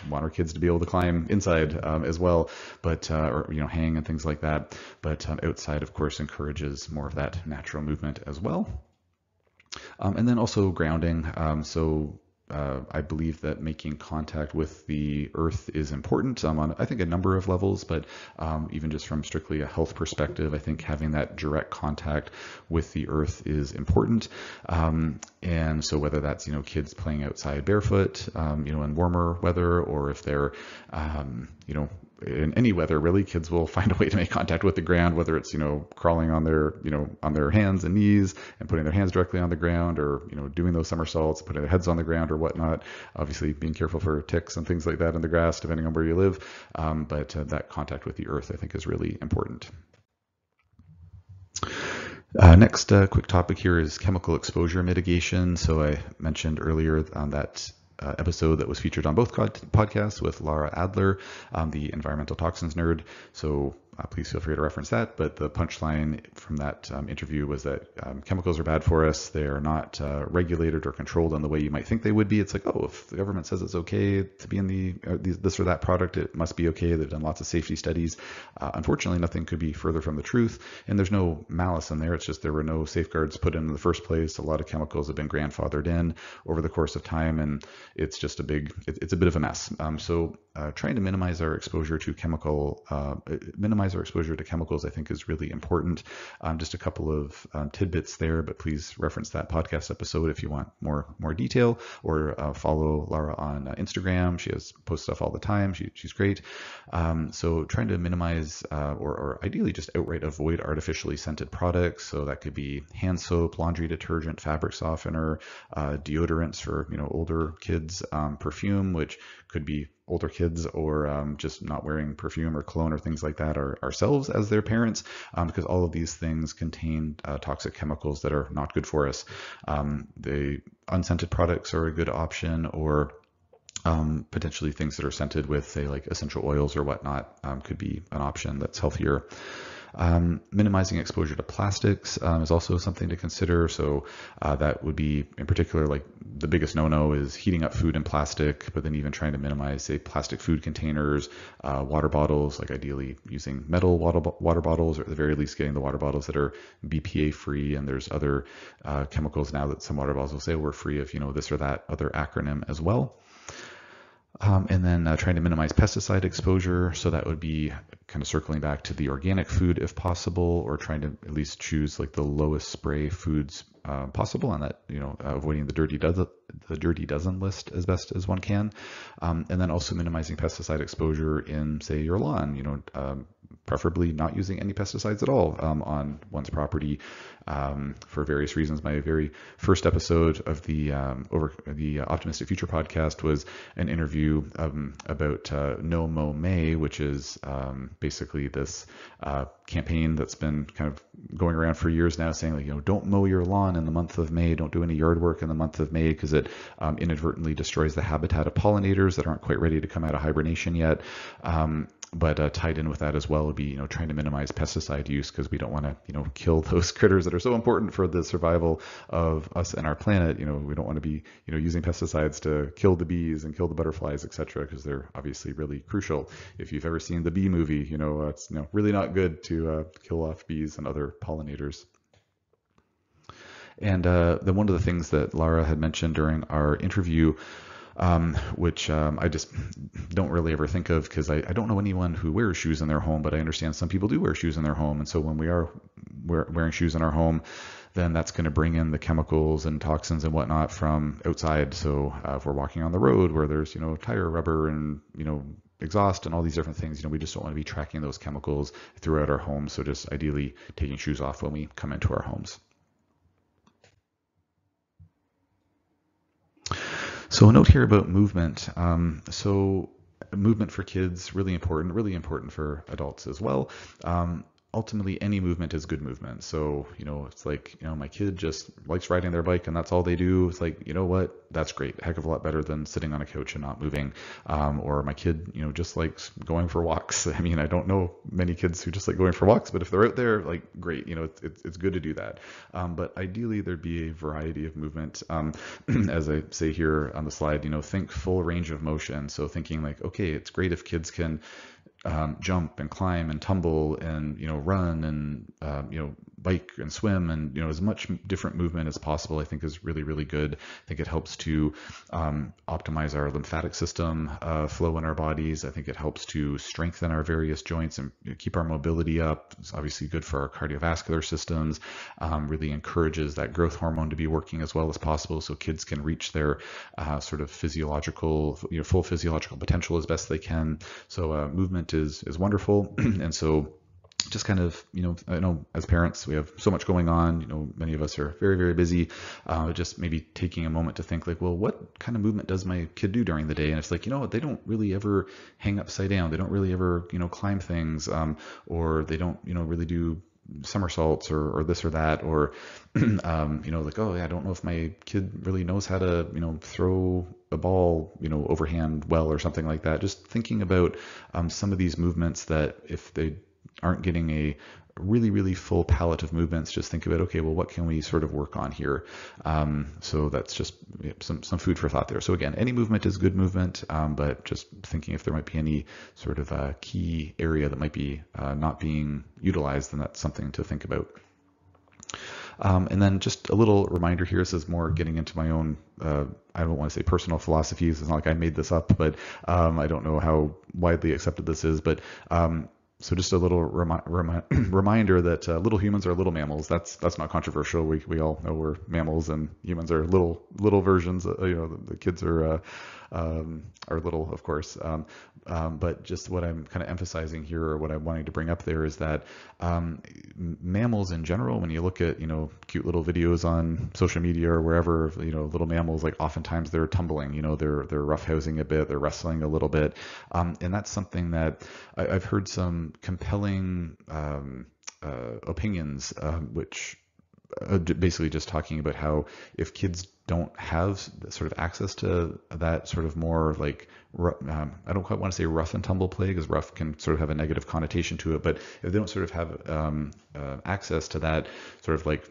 want our kids to be able to climb inside as well, but or hang and things like that. But outside, of course, encourages more of that natural movement as well. And then also grounding. I believe that making contact with the earth is important on, I think, a number of levels, but even just from strictly a health perspective, I think having that direct contact with the earth is important. And so whether that's, kids playing outside barefoot, in warmer weather, or if they're, in any weather, really, kids will find a way to make contact with the ground, whether it's, crawling on their hands and knees and putting their hands directly on the ground, or, doing those somersaults, putting their heads on the ground or whatnot. Obviously being careful for ticks and things like that in the grass, depending on where you live. But that contact with the earth, I think, is really important. Next quick topic here is chemical exposure mitigation. So I mentioned earlier on that episode that was featured on both podcasts with Laura Adler, the environmental toxins nerd. So please feel free to reference that. But the punchline from that interview was that chemicals are bad for us. They are not regulated or controlled in the way you might think they would be. It's like, oh, if the government says it's okay to be in this or that product, it must be okay. They've done lots of safety studies. Unfortunately, nothing could be further from the truth. And there's no malice in there. It's just there were no safeguards put in the first place. A lot of chemicals have been grandfathered in over the course of time, and it's just it's a bit of a mess. So trying to minimize our exposure to chemicals, I think, is really important. Just a couple of tidbits there, but please reference that podcast episode if you want more detail, or follow Laura on Instagram. She has post stuff all the time. She's great. So trying to minimize or ideally just outright avoid artificially scented products. So that could be hand soap, laundry detergent, fabric softener, deodorants for older kids, perfume, which could be older kids, or just not wearing perfume or cologne or things like that ourselves as their parents, because all of these things contain toxic chemicals that are not good for us. The unscented products are a good option, or potentially things that are scented with, say, like essential oils or whatnot, could be an option that's healthier. Minimizing exposure to plastics is also something to consider. So that would be, in particular, like the biggest no-no is heating up food in plastic, but then even trying to minimize, say, plastic food containers, water bottles, like ideally using metal water bottles, or at the very least getting the water bottles that are BPA free. And there's other chemicals now that some water bottles will say we're free of, this or that other acronym as well. And then trying to minimize pesticide exposure. So that would be kind of circling back to the organic food if possible, or trying to at least choose like the lowest spray foods possible, and that, avoiding the dirty dozen list as best as one can. And then also minimizing pesticide exposure in, say, your lawn, preferably not using any pesticides at all on one's property for various reasons. My very first episode of the Optimistic Future podcast was an interview about No Mow May, which is basically this campaign that's been kind of going around for years now, saying like, don't mow your lawn in the month of May, don't do any yard work in the month of May, because it inadvertently destroys the habitat of pollinators that aren't quite ready to come out of hibernation yet. But tied in with that as well would be, trying to minimize pesticide use, because we don't want to, kill those critters that are so important for the survival of us and our planet. We don't want to be, using pesticides to kill the bees and kill the butterflies, etc., because they're obviously really crucial. If you've ever seen the bee movie, it's really not good to kill off bees and other pollinators. And then one of the things that Laura had mentioned during our interview, which I just don't really ever think of, because I don't know anyone who wears shoes in their home, but I understand some people do wear shoes in their home. And so when we are wearing shoes in our home, then that's going to bring in the chemicals and toxins and whatnot from outside. So if we're walking on the road where there's, tire rubber and, exhaust and all these different things, we just don't want to be tracking those chemicals throughout our home. So just ideally taking shoes off when we come into our homes. So a note here about movement. So movement for kids, really important for adults as well. ultimately any movement is good movement. So, it's like, my kid just likes riding their bike and that's all they do. It's like, you know what, that's great. A heck of a lot better than sitting on a couch and not moving. Or my kid, just likes going for walks. I mean, I don't know many kids who just like going for walks, but if they're out there, like, great, it's good to do that. But ideally there'd be a variety of movement. As I say here on the slide, think full range of motion. So thinking like, okay, it's great if kids can jump and climb and tumble and run and bike and swim and as much different movement as possible, I think is really, really good. I think it helps to optimize our lymphatic system flow in our bodies. I think it helps to strengthen our various joints and keep our mobility up. It's obviously good for our cardiovascular systems. Really encourages that growth hormone to be working as well as possible, so kids can reach their sort of physiological, full physiological potential as best they can. So movement is wonderful. And so just kind of, I know as parents, we have so much going on, many of us are very, very busy, just maybe taking a moment to think like, well, what kind of movement does my kid do during the day? And it's like, they don't really ever hang upside down. They don't really ever, climb things, or they don't, really do somersaults or this or that, or, like, oh yeah, I don't know if my kid really knows how to, throw a ball, overhand well or something like that. Just thinking about some of these movements that if they aren't getting a really, really full palette of movements, just think about, okay, well, what can we sort of work on here? So that's just some food for thought there. So again, any movement is good movement, but just thinking if there might be any sort of a key area that might be not being utilized, then that's something to think about. And then just a little reminder here, this is more getting into my own, I don't want to say personal philosophies. It's not like I made this up, but I don't know how widely accepted this is, but so just a little reminder that little humans are little mammals. That's not controversial. We all know we're mammals and humans are little versions. The kids are little, of course. But just what I'm kind of emphasizing here, or what I'm wanting to bring up there, is that mammals in general, when you look at cute little videos on social media or wherever, little mammals, like oftentimes they're tumbling, they're roughhousing a bit, they're wrestling a little bit, and that's something that I've heard some compelling opinions, which basically just talking about how if kids don't have sort of access to that sort of more like, I don't quite want to say rough and tumble play, because rough can sort of have a negative connotation to it, but if they don't sort of have access to that sort of like,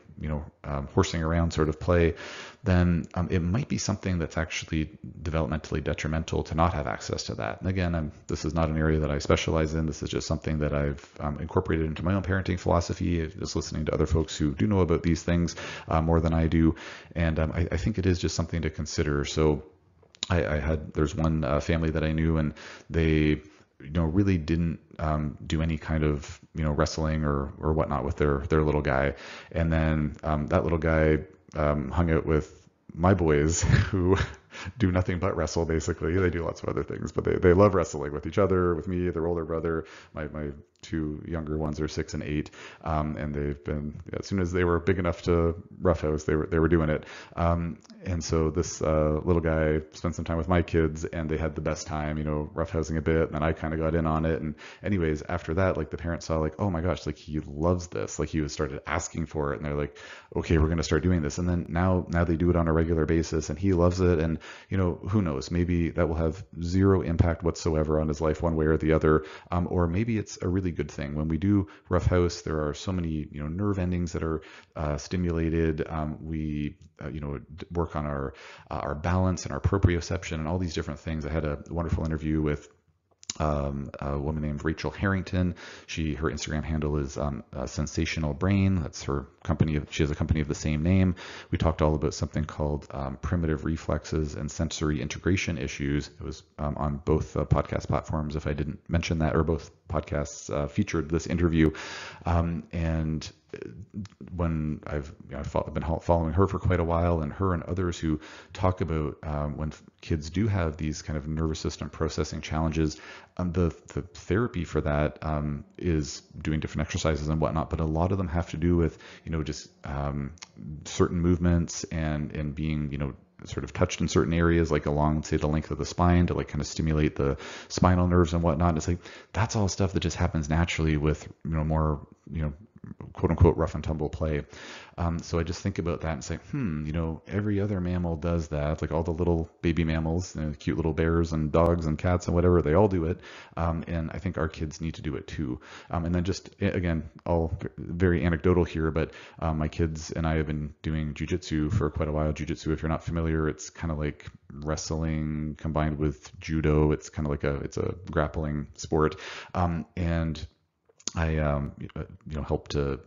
horsing around sort of play, then it might be something that's actually developmentally detrimental to not have access to that. And again, this is not an area that I specialize in. This is just something that I've incorporated into my own parenting philosophy, just listening to other folks who do know about these things more than I do. And I think it is just something to consider. So there's one family that I knew, and they really didn't do any kind of wrestling or whatnot with their little guy. And then that little guy hung out with my boys who do nothing but wrestle. Basically, they do lots of other things, but they love wrestling with each other, with me, their older brother. My two younger ones are 6 and 8, and they've been, as soon as they were big enough to roughhouse, they were doing it. And so this little guy spent some time with my kids, and they had the best time, roughhousing a bit. And then I kind of got in on it. And anyways, after that, like the parents saw like, oh my gosh, like he loves this. Like he started asking for it, and they're like, okay, we're going to start doing this. And then now they do it on a regular basis, and he loves it. And who knows, maybe that will have zero impact whatsoever on his life one way or the other. Or maybe it's a really good thing. When we do roughhouse, there are so many nerve endings that are stimulated. We work on our balance and our proprioception and all these different things. I had a wonderful interview with a woman named Rachel Harrington. Her Instagram handle is Sensational Brain. That's her company. She has a company of the same name. We talked all about something called primitive reflexes and sensory integration issues. It was on both podcast platforms, if I didn't mention that, or both podcasts featured this interview. And when I've been following her for quite a while, and her and others who talk about when kids do have these kind of nervous system processing challenges, the therapy for that is doing different exercises and whatnot, but a lot of them have to do with just certain movements and being sort of touched in certain areas, like along, say, the length of the spine to like kind of stimulate the spinal nerves and whatnot. And it's like, that's all stuff that just happens naturally with, more, quote unquote rough and tumble play. So I just think about that and say, every other mammal does that. Like all the little baby mammals, cute little bears and dogs and cats and whatever, they all do it. And I think our kids need to do it too. And then just, again, all very anecdotal here, but my kids and I have been doing jujitsu for quite a while. Jujitsu, if you're not familiar, it's kind of like wrestling combined with judo. It's kind of like it's a grappling sport. And I, help to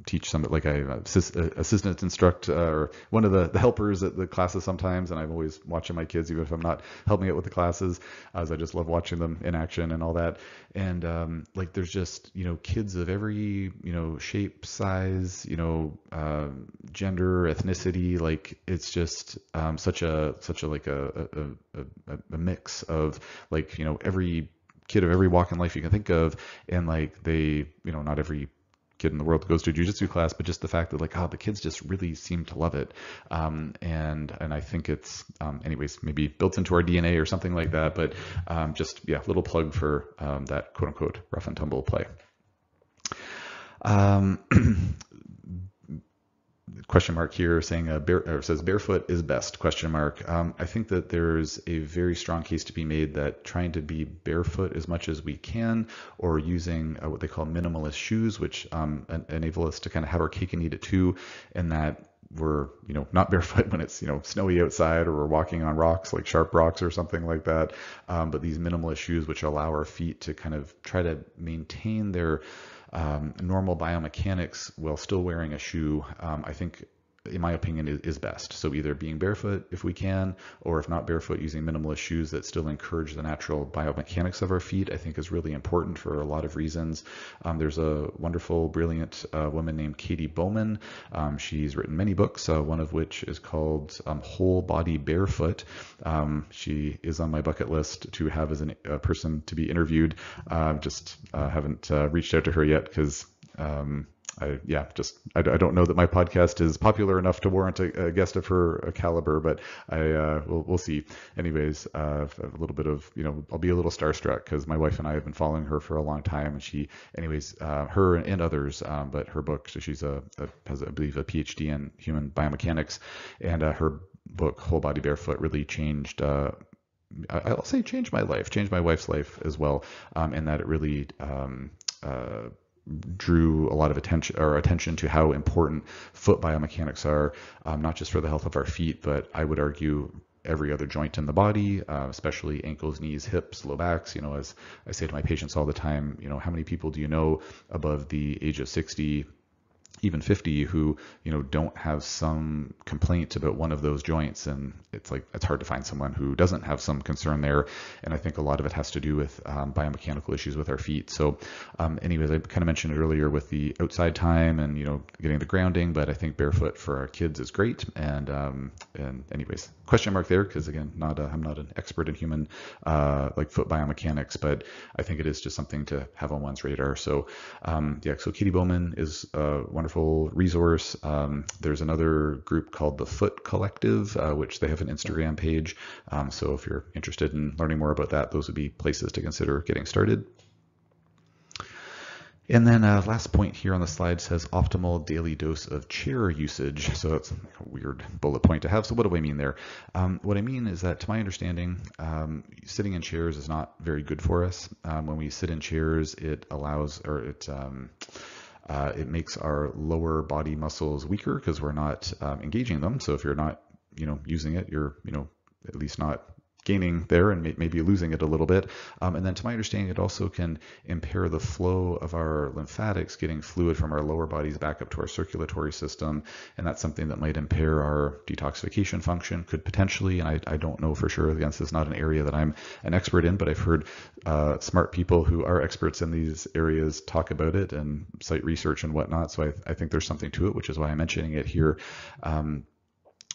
teach some, like I assistant instruct or one of the helpers at the classes sometimes, and I'm always watching my kids, even if I'm not helping out with the classes, as I just love watching them in action and all that. And like there's just kids of every shape, size, gender, ethnicity. Like it's just such a like a mix of like every kid of every walk in life you can think of, and like they, not every kid in the world goes to a jiu-jitsu class, but just the fact that like, the kids just really seem to love it. And I think it's, anyways, maybe built into our DNA or something like that, but little plug for that quote unquote rough and tumble play. Question mark here saying says barefoot is best, question mark. I think that there's a very strong case to be made that trying to be barefoot as much as we can, or using what they call minimalist shoes, which enable us to kind of have our cake and eat it too, and that we're not barefoot when it's snowy outside, or we're walking on rocks, like sharp rocks or something like that, but these minimalist shoes which allow our feet to kind of try to maintain their normal biomechanics while still wearing a shoe, I think, in my opinion, is best. So either being barefoot if we can, or if not barefoot, using minimalist shoes that still encourage the natural biomechanics of our feet, I think is really important for a lot of reasons. There's a wonderful, brilliant woman named Katie Bowman. She's written many books, one of which is called Whole Body Barefoot. She is on my bucket list to have as a person to be interviewed. Just haven't reached out to her yet because I don't know that my podcast is popular enough to warrant a guest of her caliber, but we'll see. Anyways, a little bit of, I'll be a little starstruck because my wife and I have been following her for a long time, and she, her and others, but her book, so she's has, I believe, a PhD in human biomechanics, and her book, Whole Body Barefoot, really changed, I'll say changed my life, changed my wife's life as well, in that it really, drew a lot of attention to how important foot biomechanics are, not just for the health of our feet, but I would argue every other joint in the body, especially ankles, knees, hips, low backs. As I say to my patients all the time, how many people do you know above the age of 60, even 50, who don't have some complaint about one of those joints? And it's hard to find someone who doesn't have some concern there, and I think a lot of it has to do with biomechanical issues with our feet. So anyways, I kind of mentioned it earlier with the outside time and getting the grounding, but I think barefoot for our kids is great. And anyways, question mark there, because again, I'm not an expert in human like foot biomechanics, but I think it is just something to have on one's radar. So so Katie Bowman is wonderful resource. There's another group called the Foot Collective, which they have an Instagram page. So if you're interested in learning more about that, those would be places to consider getting started. And then last point here on the slide says optimal daily dose of chair usage. So that's a weird bullet point to have. So what do I mean there? What I mean is that, to my understanding, sitting in chairs is not very good for us. When we sit in chairs, it allows, or it makes our lower body muscles weaker because we're not engaging them. So if you're not, using it, you're, at least not gaining there, and maybe losing it a little bit. And then to my understanding, it also can impair the flow of our lymphatics, getting fluid from our lower bodies back up to our circulatory system. And that's something that might impair our detoxification function, could potentially, and I don't know for sure. Again, this is not an area that I'm an expert in, but I've heard smart people who are experts in these areas talk about it and cite research and whatnot. So I think there's something to it, which is why I'm mentioning it here.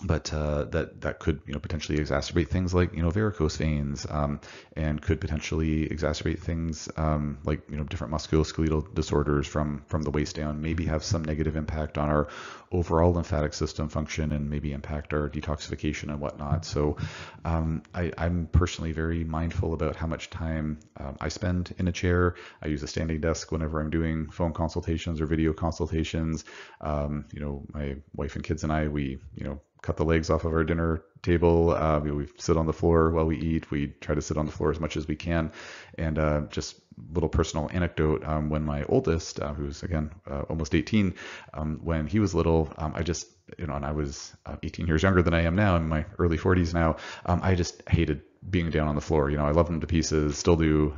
but that could potentially exacerbate things like varicose veins, and could potentially exacerbate things like different musculoskeletal disorders from the waist down. Maybe have some negative impact on our overall lymphatic system function, and maybe impact our detoxification and whatnot. So I'm personally very mindful about how much time I spend in a chair. I use a standing desk whenever I'm doing phone consultations or video consultations. My wife and kids and I, we cut the legs off of our dinner table. We sit on the floor while we eat. We try to sit on the floor as much as we can. And just little personal anecdote, when my oldest, who's again almost 18, when he was little, I just, and I was 18 years younger than I am now, in my early 40s now, I just hated being down on the floor. I love them to pieces, still do,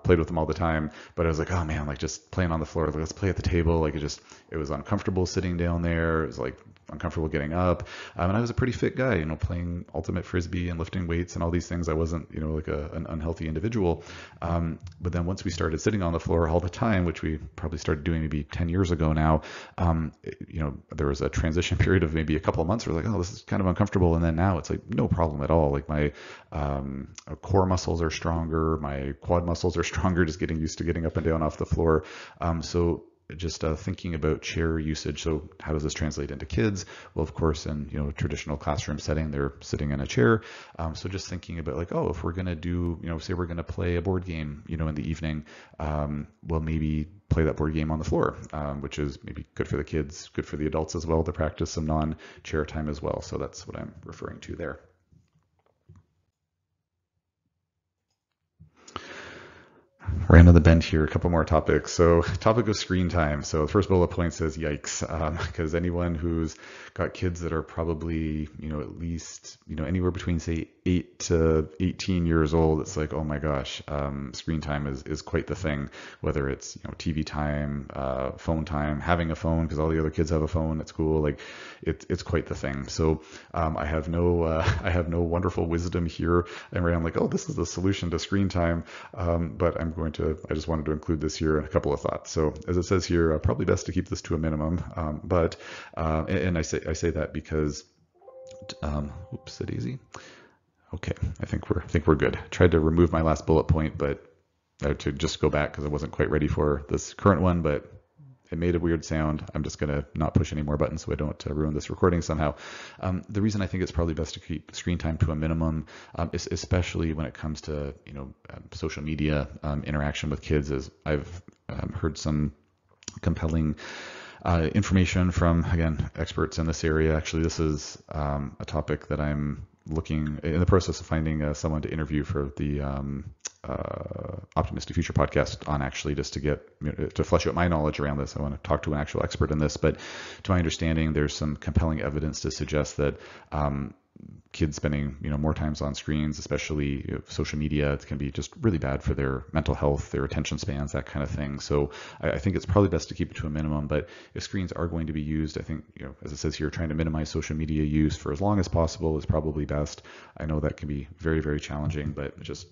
played with them all the time, but I was like, oh man, like just playing on the floor, like, let's play at the table. Like it was uncomfortable sitting down there. It was like uncomfortable getting up. And I was a pretty fit guy, playing ultimate frisbee and lifting weights and all these things. I wasn't, like an unhealthy individual. But then once we started sitting on the floor all the time, which we probably started doing maybe 10 years ago now, there was a transition period of maybe a couple of months where I was like, oh, this is kind of uncomfortable. And then now it's like no problem at all. Like my core muscles are stronger, my quad muscles are stronger, just getting used to getting up and down off the floor. So just thinking about chair usage. So how does this translate into kids? Well, of course, in a traditional classroom setting, they're sitting in a chair. So just thinking about like, oh, if we're gonna do, say we're gonna play a board game, in the evening, well, maybe play that board game on the floor, which is maybe good for the kids, good for the adults as well, to practice some non-chair time as well. So that's what I'm referring to there. Ran on the bend here, a couple more topics. So topic of screen time. So the first bullet point says yikes, because anyone who's got kids that are probably, at least, anywhere between say 8 to 18 years old, it's like, oh my gosh, screen time is quite the thing, whether it's, TV time, phone time, having a phone, because all the other kids have a phone at school, like it's quite the thing. So I have no wonderful wisdom here. And I'm like, oh, this is the solution to screen time. But I just wanted to include this here in a couple of thoughts. So as it says here, probably best to keep this to a minimum. And I say that because, oops, it easy. Okay, I think we're good. Tried to remove my last bullet point, but to just go back because I wasn't quite ready for this current one, but it made a weird sound. I'm just going to not push any more buttons so I don't ruin this recording somehow. The reason I think it's probably best to keep screen time to a minimum, is especially when it comes to social media interaction with kids, is I've heard some compelling information from, again, experts in this area. Actually, this is a topic that I'm looking in the process of finding someone to interview for the Optimistic Future podcast on, actually, just to get to flesh out my knowledge around this. I want to talk to an actual expert in this, but to my understanding, there's some compelling evidence to suggest that kids spending more times on screens, especially social media, it can be just really bad for their mental health, their attention spans, that kind of thing. So I think it's probably best to keep it to a minimum. But if screens are going to be used, I think, as it says here, trying to minimize social media use for as long as possible is probably best. I know that can be very, very challenging, but just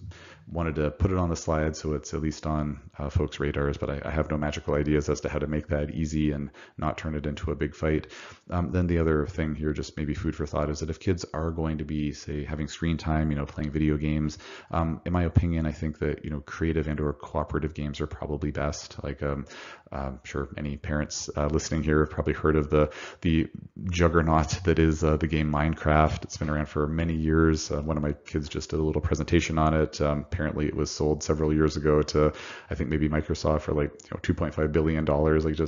wanted to put it on the slide so it's at least on folks' radars. But I have no magical ideas as to how to make that easy and not turn it into a big fight. Then the other thing here, just maybe food for thought, is that if kids are going to be, say, having screen time, playing video games, in my opinion, I think that, creative and or cooperative games are probably best. Like, I'm sure any parents listening here have probably heard of the juggernaut that is the game Minecraft. It's been around for many years. One of my kids just did a little presentation on it. Apparently it was sold several years ago to, I think, maybe Microsoft for like $2.5 billion. Like,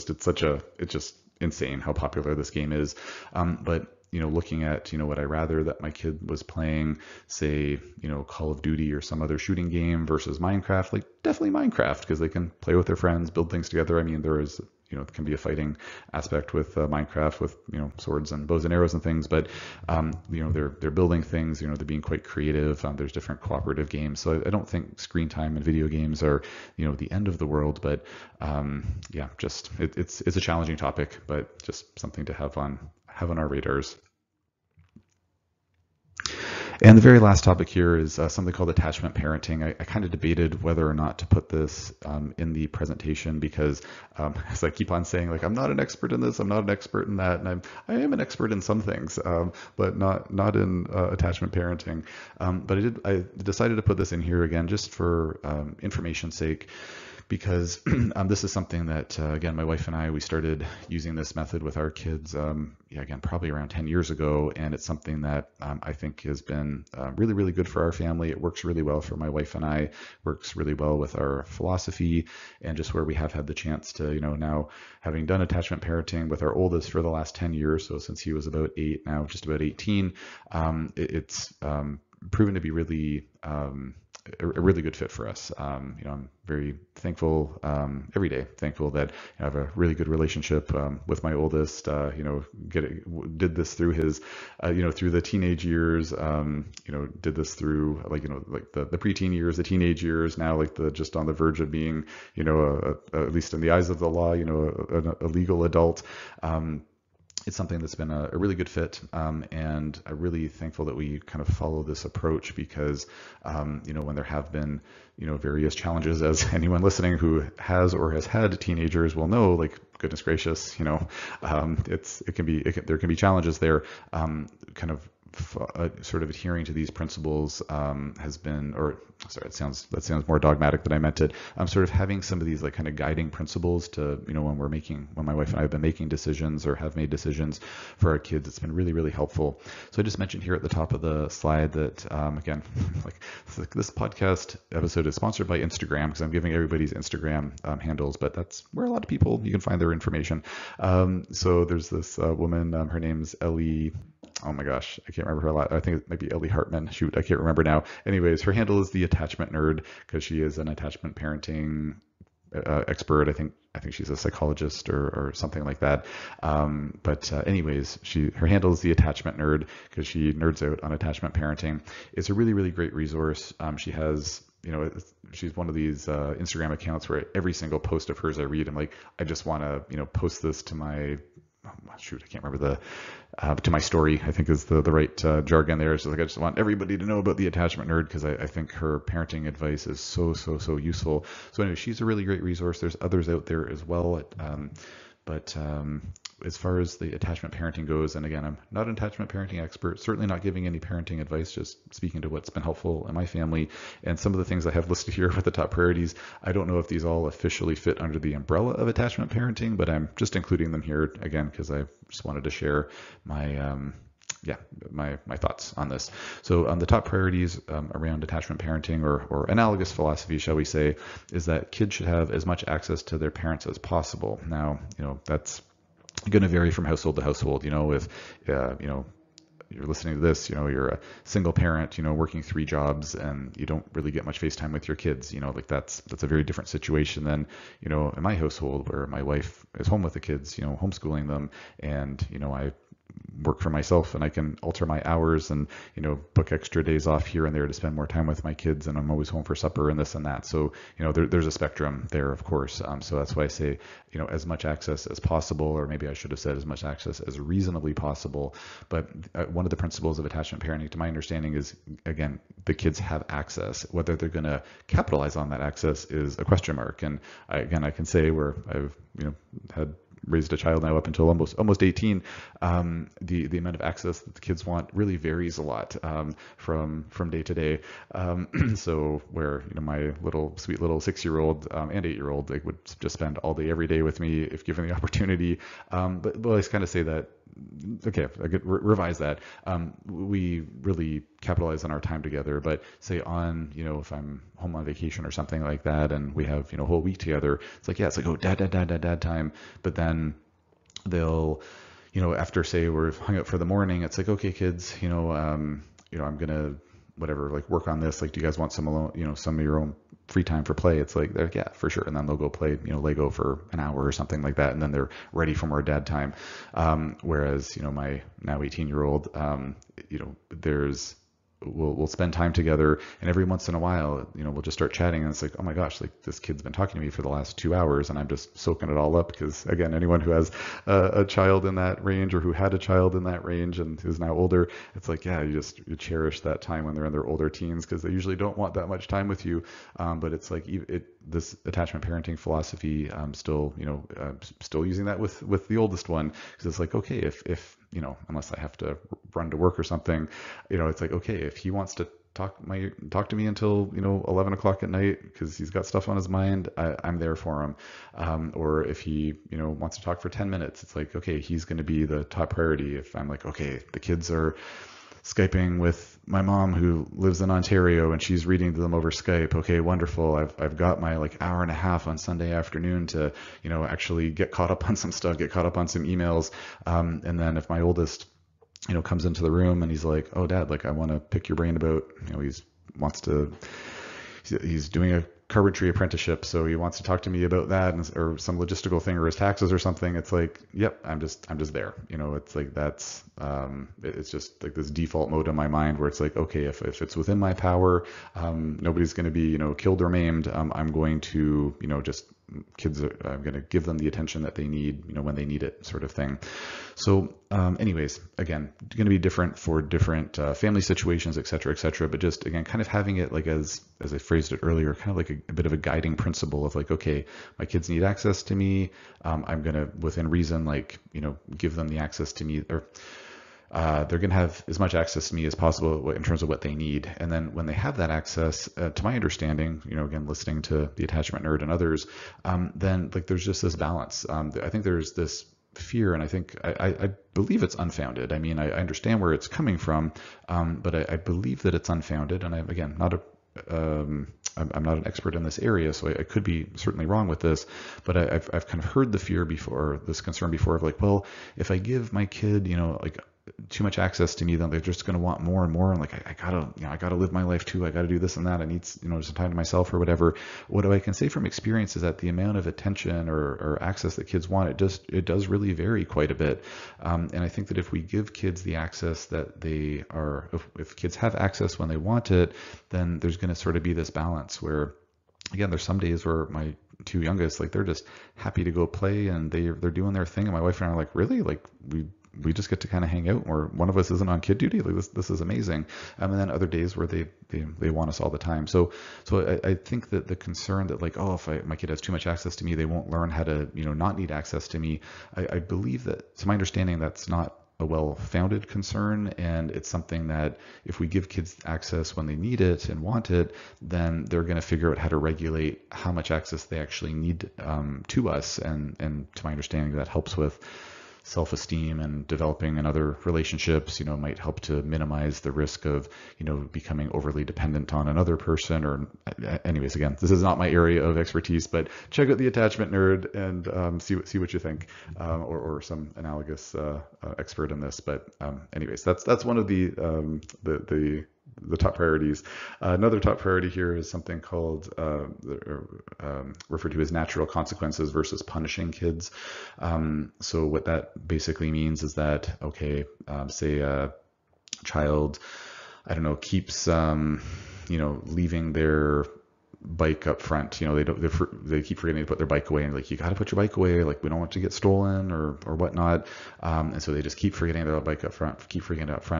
it's just insane how popular this game is. But looking at, would I rather that my kid was playing, say, Call of Duty or some other shooting game versus Minecraft? Like, definitely Minecraft, because they can play with their friends, build things together. I mean, there is, it can be a fighting aspect with Minecraft with, swords and bows and arrows and things, but, they're building things, they're being quite creative. There's different cooperative games. So I don't think screen time and video games are, the end of the world, but, yeah, just, it's a challenging topic, but just something to have on our radars. And the very last topic here is something called attachment parenting. I kind of debated whether or not to put this in the presentation because, as I keep on saying, like, I'm not an expert in this, I'm not an expert in that, and I am an expert in some things, but not in attachment parenting. But I decided to put this in here again just for information's sake, because this is something that, again, my wife and we started using this method with our kids, again, probably around 10 years ago. And it's something that I think has been really, really good for our family. It works really well for my wife and I, works really well with our philosophy, and just where we have had the chance to, now having done attachment parenting with our oldest for the last 10 years, so since he was about 8, now just about 18, it's proven to be really a really good fit for us. I'm very thankful every day, thankful that I have a really good relationship with my oldest. Did this through his, through the teenage years. Did this through like the preteen years, the teenage years. Now just on the verge of being, at least in the eyes of the law, a legal adult. It's something that's been a really good fit, and I'm really thankful that we kind of follow this approach because, when there have been, various challenges, as anyone listening who has or has had teenagers will know, like, goodness gracious, there can be challenges there. Kind of sort of adhering to these principles has been, that sounds more dogmatic than I meant it. Sort of having some of these like kind of guiding principles to, when my wife and I have been making decisions or have made decisions for our kids, it's been really, really helpful. So I just mentioned here at the top of the slide that, again, like this podcast episode is sponsored by Instagram because I'm giving everybody's Instagram handles, but that's where a lot of people, you can find their information. So there's this woman, her name's Ellie. Oh my gosh, I can't remember her last. I think it might be Ellie Hartman. Shoot, I can't remember now. Anyways, her handle is the Attachment Nerd because she is an attachment parenting expert. I think she's a psychologist or something like that. Anyways, her handle is the Attachment Nerd because she nerds out on attachment parenting. It's a really, really great resource. She has, she's one of these Instagram accounts where every single post of hers I read, I'm like, I just want to, post this to my, shoot, I can't remember to my story, I think is the right jargon there. So like, I just want everybody to know about the Attachment Nerd because I think her parenting advice is so useful. So anyway, she's a really great resource. There's others out there as well. But as far as the attachment parenting goes, and again, I'm not an attachment parenting expert, certainly not giving any parenting advice, just speaking to what's been helpful in my family. And some of the things I have listed here with the top priorities, I don't know if these all officially fit under the umbrella of attachment parenting, but I'm just including them here again because I just wanted to share my my thoughts on this. So the top priorities around attachment parenting or analogous philosophy, shall we say, is that kids should have as much access to their parents as possible. Now, that's going to vary from household to household. If you're listening to this, you're a single parent, working 3 jobs and you don't really get much face time with your kids, like that's a very different situation than, in my household where my wife is home with the kids, homeschooling them, and, I work for myself and I can alter my hours and, book extra days off here and there to spend more time with my kids. And I'm always home for supper and this and that. So, there's a spectrum there, of course. So that's why I say, as much access as possible, or maybe I should have said as much access as reasonably possible. But one of the principles of attachment parenting, to my understanding, is, again, the kids have access. Whether they're going to capitalize on that access is a question mark. And I can say where I've, had raised a child now up until almost 18, the amount of access that the kids want really varies a lot from day to day. So where my sweet little 6-year-old and 8-year-old, they would just spend all day every day with me if given the opportunity. But I always kind of say that, okay, I could revise that. We really capitalize on our time together, but say on, if I'm home on vacation or something like that, and we have, a whole week together, it's like, oh, dad time. But then they'll, after say we're hung out for the morning, it's like, okay, kids, I'm going to, whatever, like work on this. Like, do you guys want some alone, some of your own free time for play? It's like, they're, yeah, for sure. And then they'll go play, Lego for an hour or something like that. And then they're ready for more dad time. Whereas, my now 18-year-old, we'll spend time together, and every once in a while, we'll just start chatting, and it's like, oh my gosh, like this kid's been talking to me for the last 2 hours, and I'm just soaking it all up. Because again, anyone who has a child in that range, or who had a child in that range and who's now older, it's like, yeah, you cherish that time when they're in their older teens, because they usually don't want that much time with you. But it's like this attachment parenting philosophy, still using that with the oldest one, because it's like, okay, if unless I have to run to work or something, it's like, okay, if he wants to talk to me until 11 o'clock at night because he's got stuff on his mind, I'm there for him. Or if he wants to talk for 10 minutes, it's like, okay, he's going to be the top priority. If I'm like, okay, the kids are Skyping with my mom who lives in Ontario and she's reading to them over Skype. Okay, wonderful. I've got my hour and a half on Sunday afternoon to, actually get caught up on some stuff, get caught up on some emails. And then if my oldest, comes into the room and he's like, oh, Dad, I want to pick your brain about, he's doing a carpentry apprenticeship, so he wants to talk to me about that, or some logistical thing, or his taxes or something. It's like, yep, I'm just there. It's like, that's it's just like this default mode in my mind where it's like, okay, if it's within my power, nobody's going to be killed or maimed. I'm going to I'm going to give them the attention that they need, when they need it, sort of thing. So anyways, again, going to be different for different family situations, et cetera, but just, again, kind of having it as I phrased it earlier, kind of like a bit of a guiding principle of like, okay, my kids need access to me. I'm going to, within reason, give them the access to me, or they're going to have as much access to me as possible in terms of what they need. And then when they have that access, to my understanding, again, listening to the Attachment Nerd and others, then there's just this balance. I think there's this fear, and I think I believe it's unfounded. I mean, I understand where it's coming from, but I believe that it's unfounded. And I'm, again, I'm not an expert in this area, so I could be certainly wrong with this, but I've kind of heard the fear before, this concern before, of like, well, if I give my kid, too much access to me, then they're just going to want more and more. And I gotta live my life too. I gotta do this and that. I need, some time to myself or whatever. What I can say from experience is that the amount of attention or access that kids want, it does really vary quite a bit. And I think that if we give kids the access that they are, if kids have access when they want it, then there's going to sort of be this balance where, again, there's some days where my two youngest, they're just happy to go play and they're doing their thing. And my wife and I are like, really? We just get to kind of hang out, or one of us isn't on kid duty. This is amazing. And then other days where they want us all the time. So I think that the concern that if my kid has too much access to me, they won't learn how to, not need access to me. I believe that, to my understanding, that's not a well-founded concern, and it's something that if we give kids access when they need it and want it, then they're going to figure out how to regulate how much access they actually need to us, and to my understanding, that helps with self-esteem and developing in other relationships, might help to minimize the risk of, becoming overly dependent on another person. Or anyways, again, this is not my area of expertise, but check out the Attachment Nerd and see what you think, or some analogous expert in this. But anyways, that's one of the top priorities. Another top priority here is something called referred to as natural consequences versus punishing kids. So what that basically means is that, okay, say a child, I don't know, keeps leaving their bike up front, they keep forgetting to put their bike away, and you got to put your bike away, we don't want it to get stolen or whatnot, and so they just keep forgetting their bike up front.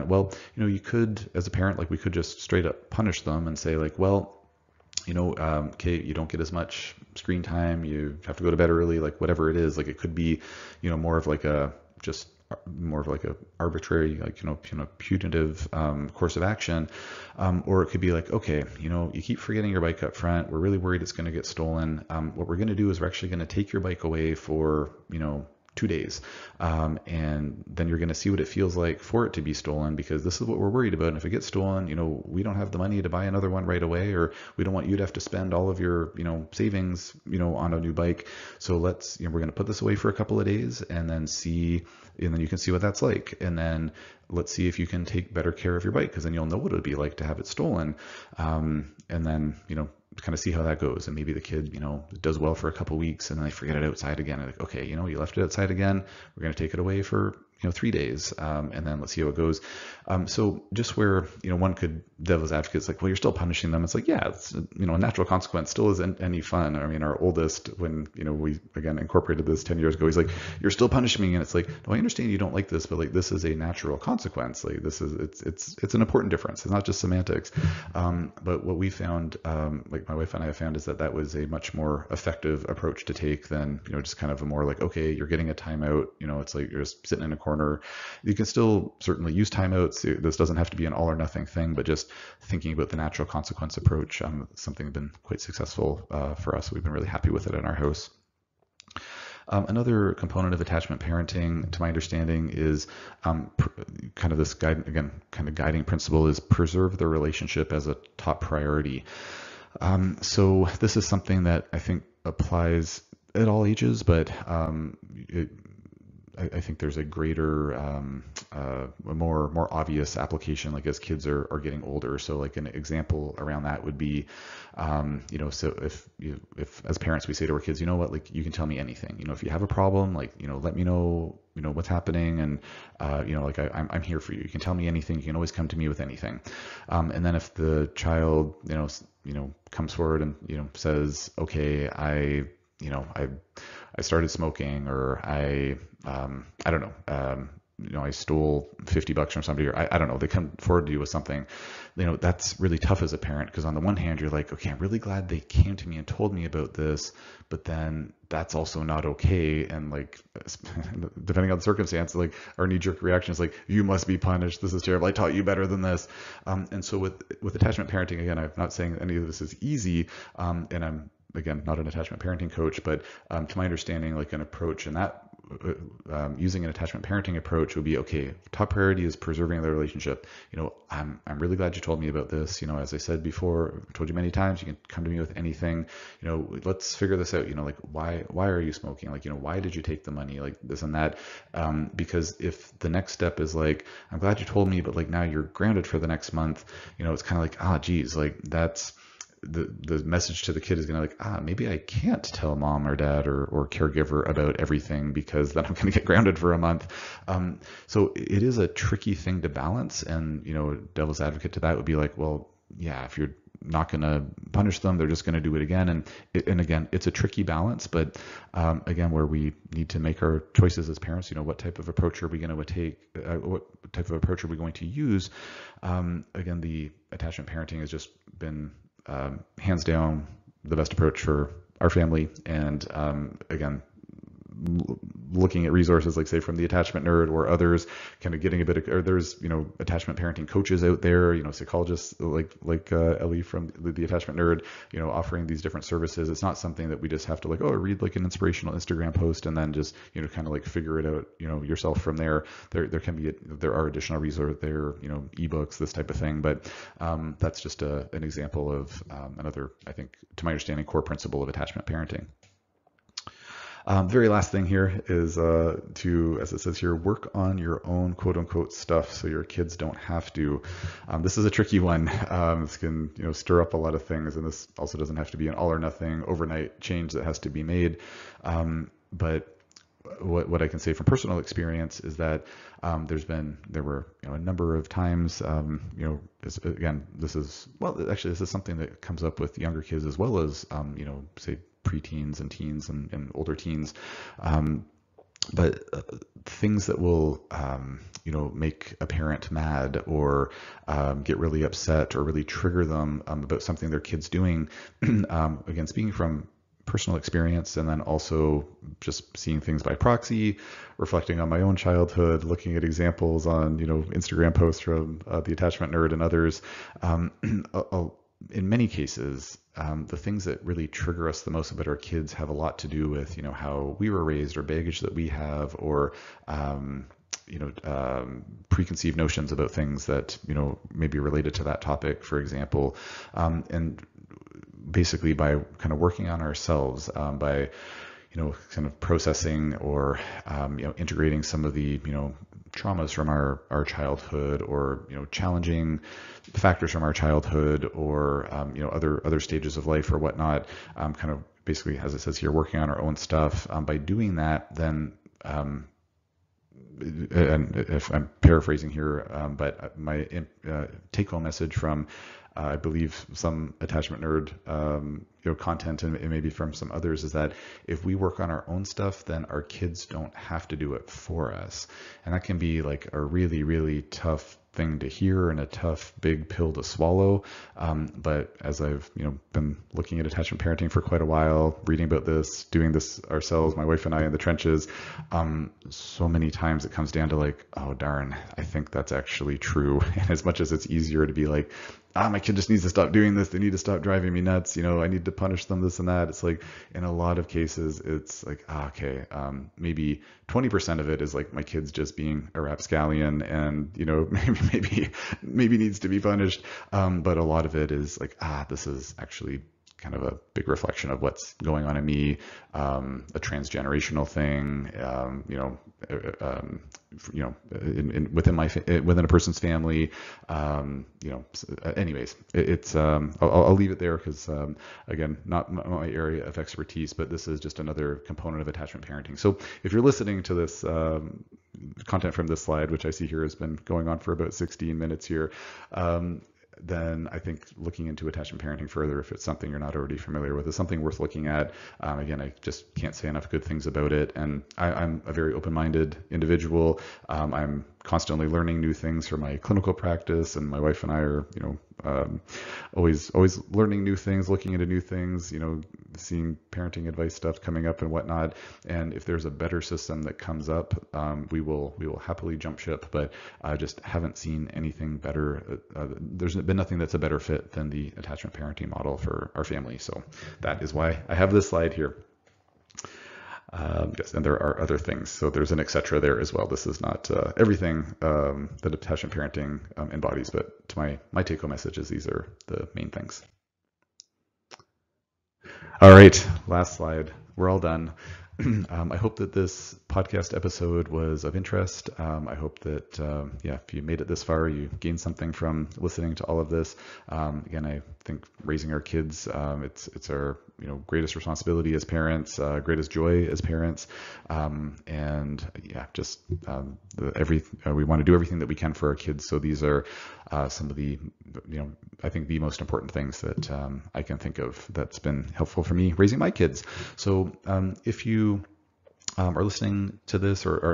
Well, you could, as a parent, we could just straight up punish them and say well, okay, you don't get as much screen time, you have to go to bed early, whatever it is. It could be more of a arbitrary, punitive course of action, or it could be okay, you keep forgetting your bike up front, we're really worried it's going to get stolen. What we're going to do is we're actually going to take your bike away for 2 days, and then you're going to see what it feels like for it to be stolen, because this is what we're worried about. And if it gets stolen, we don't have the money to buy another one right away, or we don't want you to have to spend all of your savings on a new bike. So we're going to put this away for a couple of days, and then you can see what that's like, and then let's see if you can take better care of your bike, because then you'll know what it would be like to have it stolen, and then kind of see how that goes. And maybe the kid does well for a couple of weeks, and then they forget it outside again, okay, you left it outside again, we're going to take it away for 3 days, and then let's see how it goes. So just where, one could, devil's advocate, it's like, well, you're still punishing them. It's like, yeah, it's, a natural consequence still isn't any fun. I mean, our oldest, when, we, again, incorporated this 10 years ago, he's like, you're still punishing me. And it's like, no, I understand you don't like this, but like, this is a natural consequence. Like this is, it's an important difference. It's not just semantics. But what we found, like my wife and I have found, is that was a much more effective approach to take than, just kind of a more like, okay, you're getting a timeout, it's like you're just sitting in a corner. You can still certainly use timeouts. This doesn't have to be an all or nothing thing, but just thinking about the natural consequence approach, something that's been quite successful for us. We've been really happy with it in our house. Another component of attachment parenting, to my understanding, is kind of this guiding principle is preserve the relationship as a top priority. So this is something that I think applies at all ages, but I think there's a greater, a more obvious application, like as kids are getting older. So like an example around that would be, so if as parents we say to our kids, what, like you can tell me anything. If you have a problem, like let me know, what's happening, and like I'm here for you. You can tell me anything. You can always come to me with anything. And then if the child, comes forward and says, okay, I started smoking, or I don't know, I stole $50 from somebody, or I don't know, they come forward to you with something, that's really tough as a parent, because on the one hand, you're like, okay, I'm really glad they came to me and told me about this, but then that's also not okay. And like, depending on the circumstance, like our knee-jerk reaction is like, you must be punished. This is terrible. I taught you better than this. And so with attachment parenting, again, I'm not saying any of this is easy, and I'm, again, not an attachment parenting coach, but to my understanding, like an approach in that, using an attachment parenting approach would be, okay, top priority is preserving the relationship. I'm really glad you told me about this. As I said before, I've told you many times, you can come to me with anything. Let's figure this out. Like why are you smoking? Like, why did you take the money? Like this and that. Because if the next step is like, I'm glad you told me, but like now you're grounded for the next month, it's kind of like, geez, like that's, the message to the kid is going to like, maybe I can't tell mom or dad or caregiver about everything, because then I'm going to get grounded for a month. So it is a tricky thing to balance. And, devil's advocate to that would be like, well, yeah, if you're not going to punish them, they're just going to do it again. And again, it's a tricky balance, but again, where we need to make our choices as parents, what type of approach are we going to take? What type of approach are we going to use? Again, the attachment parenting has just been hands down the best approach for our family. And again, looking at resources like, say, from the Attachment Nerd or others, kind of getting a bit of, or there's attachment parenting coaches out there, psychologists like Ellie from the Attachment Nerd, offering these different services. It's not something that we just have to like, read like an inspirational Instagram post and then just kind of like figure it out yourself from there. There are additional resources there, ebooks, this type of thing, but that's just an example of another, I think, to my understanding, core principle of attachment parenting. Very last thing here is to, as it says here, work on your own quote unquote stuff so your kids don't have to. This is a tricky one. This can stir up a lot of things, and this also doesn't have to be an all or nothing overnight change that has to be made. But what I can say from personal experience is that there were a number of times, this is something that comes up with younger kids as well as say preteens and teens and older teens, but things that will make a parent mad or get really upset or really trigger them about something their kid's doing. Again, speaking from personal experience, and then also just seeing things by proxy, reflecting on my own childhood, looking at examples on Instagram posts from the Attachment Nerd and others. In many cases, the things that really trigger us the most about our kids have a lot to do with how we were raised, or baggage that we have, or preconceived notions about things that may be related to that topic, for example. And basically by kind of working on ourselves, by kind of processing or integrating some of the traumas from our childhood, or challenging factors from our childhood, or other stages of life or whatnot, kind of basically, as it says here, working on our own stuff. By doing that, then and if I'm paraphrasing here, but my take-home message from I believe some attachment nerd content and maybe from some others is that if we work on our own stuff, then our kids don't have to do it for us. And that can be like a really, really tough thing to hear and a tough big pill to swallow. But as I've been looking at attachment parenting for quite a while, reading about this, doing this ourselves, my wife and I in the trenches, so many times it comes down to like, oh darn, I think that's actually true. And as much as it's easier to be like, my kid just needs to stop doing this, they need to stop driving me nuts, I need to punish them, this and that. It's like in a lot of cases it's like, okay, maybe 20% of it is like my kid's just being a rapscallion and maybe needs to be punished, but a lot of it is like, this is actually kind of a big reflection of what's going on in me, a transgenerational thing, within a person's family, anyways, it's I'll leave it there because again, not my area of expertise, but this is just another component of attachment parenting. So if you're listening to this content from this slide, which I see here has been going on for about 16 minutes here, then I think looking into attachment parenting further, if it's something you're not already familiar with, is something worth looking at. Again, I just can't say enough good things about it. And I'm a very open-minded individual. I'm constantly learning new things for my clinical practice, and my wife and I are, always learning new things, looking into new things, seeing parenting advice stuff coming up and whatnot. And if there's a better system that comes up, we will happily jump ship. But I just haven't seen anything better. There's been nothing that's a better fit than the attachment parenting model for our family. So that is why I have this slide here. Yes, and there are other things. So there's an etc. there as well. This is not everything that attachment parenting embodies, but to my take-home message is these are the main things. All right, last slide. We're all done. I hope that this podcast episode was of interest. I hope that, if you made it this far, you gained something from listening to all of this. Again, I think raising our kids, it's our greatest responsibility as parents, greatest joy as parents, and we want to do everything that we can for our kids. So these are some of the, I think the most important things that I can think of that's been helpful for me raising my kids. So if you are listening to this, or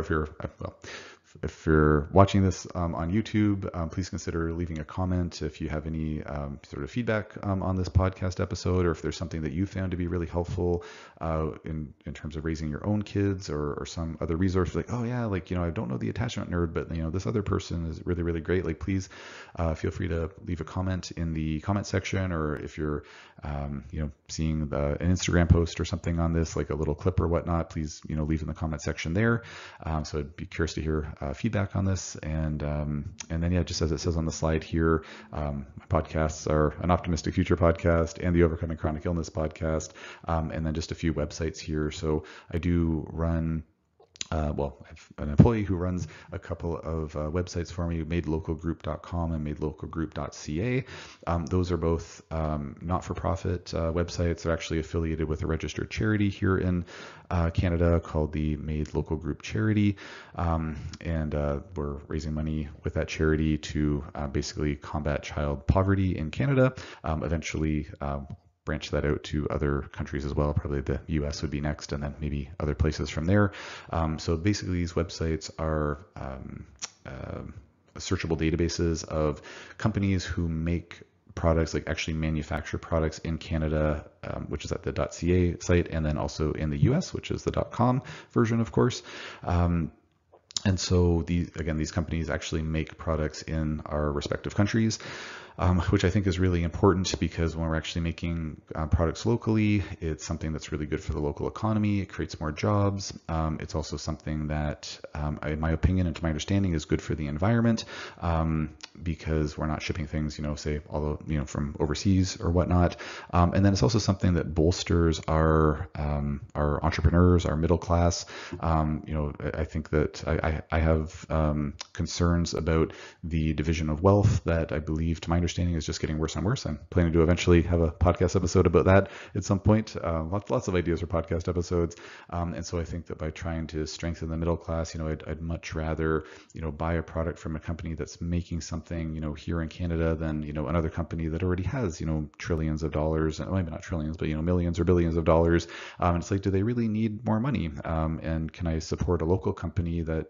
if you're watching this on YouTube, please consider leaving a comment if you have any sort of feedback on this podcast episode, or if there's something that you found to be really helpful in terms of raising your own kids, or some other resource like, I don't know the attachment nerd, but this other person is really, really great. Like, please feel free to leave a comment in the comment section, or if you're seeing an Instagram post or something on this, like a little clip or whatnot, please leave in the comment section there. So I'd be curious to hear feedback on this, and then just as it says on the slide here, my podcasts are an Optimistic Future podcast and the Overcoming Chronic Illness podcast, and then just a few websites here. So I do run I have an employee who runs a couple of websites for me, madelocalgroup.com and madelocalgroup.ca. Those are both not-for-profit websites. They're actually affiliated with a registered charity here in Canada called the Made Local Group Charity. And we're raising money with that charity to basically combat child poverty in Canada. Eventually, branch that out to other countries as well. Probably the US would be next, and then maybe other places from there. So basically these websites are searchable databases of companies who make products, like actually manufacture products in Canada, which is at the .ca site, and then also in the US, which is the .com version, of course. And so these companies actually make products in our respective countries, which I think is really important, because when we're actually making products locally, it's something that's really good for the local economy. It creates more jobs. It's also something that, in my opinion and to my understanding, is good for the environment, because we're not shipping things, say, from overseas or whatnot. And then it's also something that bolsters our entrepreneurs, our middle class. I think that I have concerns about the division of wealth that I believe, to my understanding is just getting worse and worse. I'm planning to eventually have a podcast episode about that at some point. Lots of ideas for podcast episodes. And so I think that by trying to strengthen the middle class, I'd much rather, buy a product from a company that's making something, here in Canada than, another company that already has, trillions of dollars, and maybe not trillions, but, millions or billions of dollars. And it's like, do they really need more money? And can I support a local company that,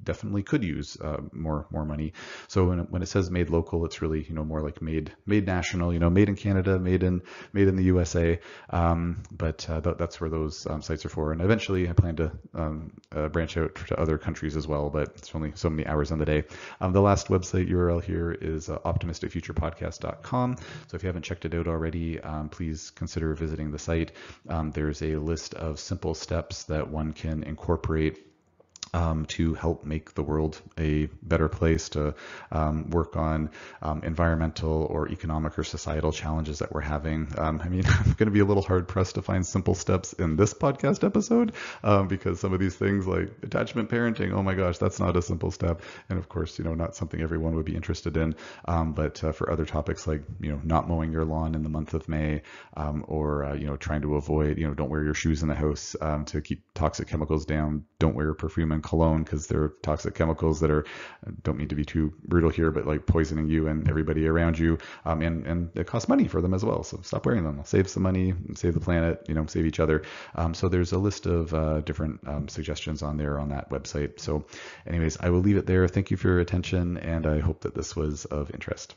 definitely could use more money. So when it says made local, it's really more like made national, made in Canada, made in the USA. But that's where those sites are for. And eventually, I plan to branch out to other countries as well. But it's only so many hours in the day. The last website URL here is optimisticfuturepodcast.com. So if you haven't checked it out already, please consider visiting the site. There's a list of simple steps that one can incorporate to help make the world a better place, to work on environmental or economic or societal challenges that we're having. I'm going to be a little hard pressed to find simple steps in this podcast episode because some of these things like attachment parenting, oh my gosh, that's not a simple step. And of course, not something everyone would be interested in. But for other topics like, not mowing your lawn in the month of May, or, trying to avoid, don't wear your shoes in the house to keep toxic chemicals down. Don't wear perfume and cologne because they're toxic chemicals that don't mean to be too brutal here, but like poisoning you and everybody around you. And it costs money for them as well. So stop wearing them. Save some money, save the planet, save each other. So there's a list of different suggestions on there on that website. So anyways, I will leave it there. Thank you for your attention, and I hope that this was of interest.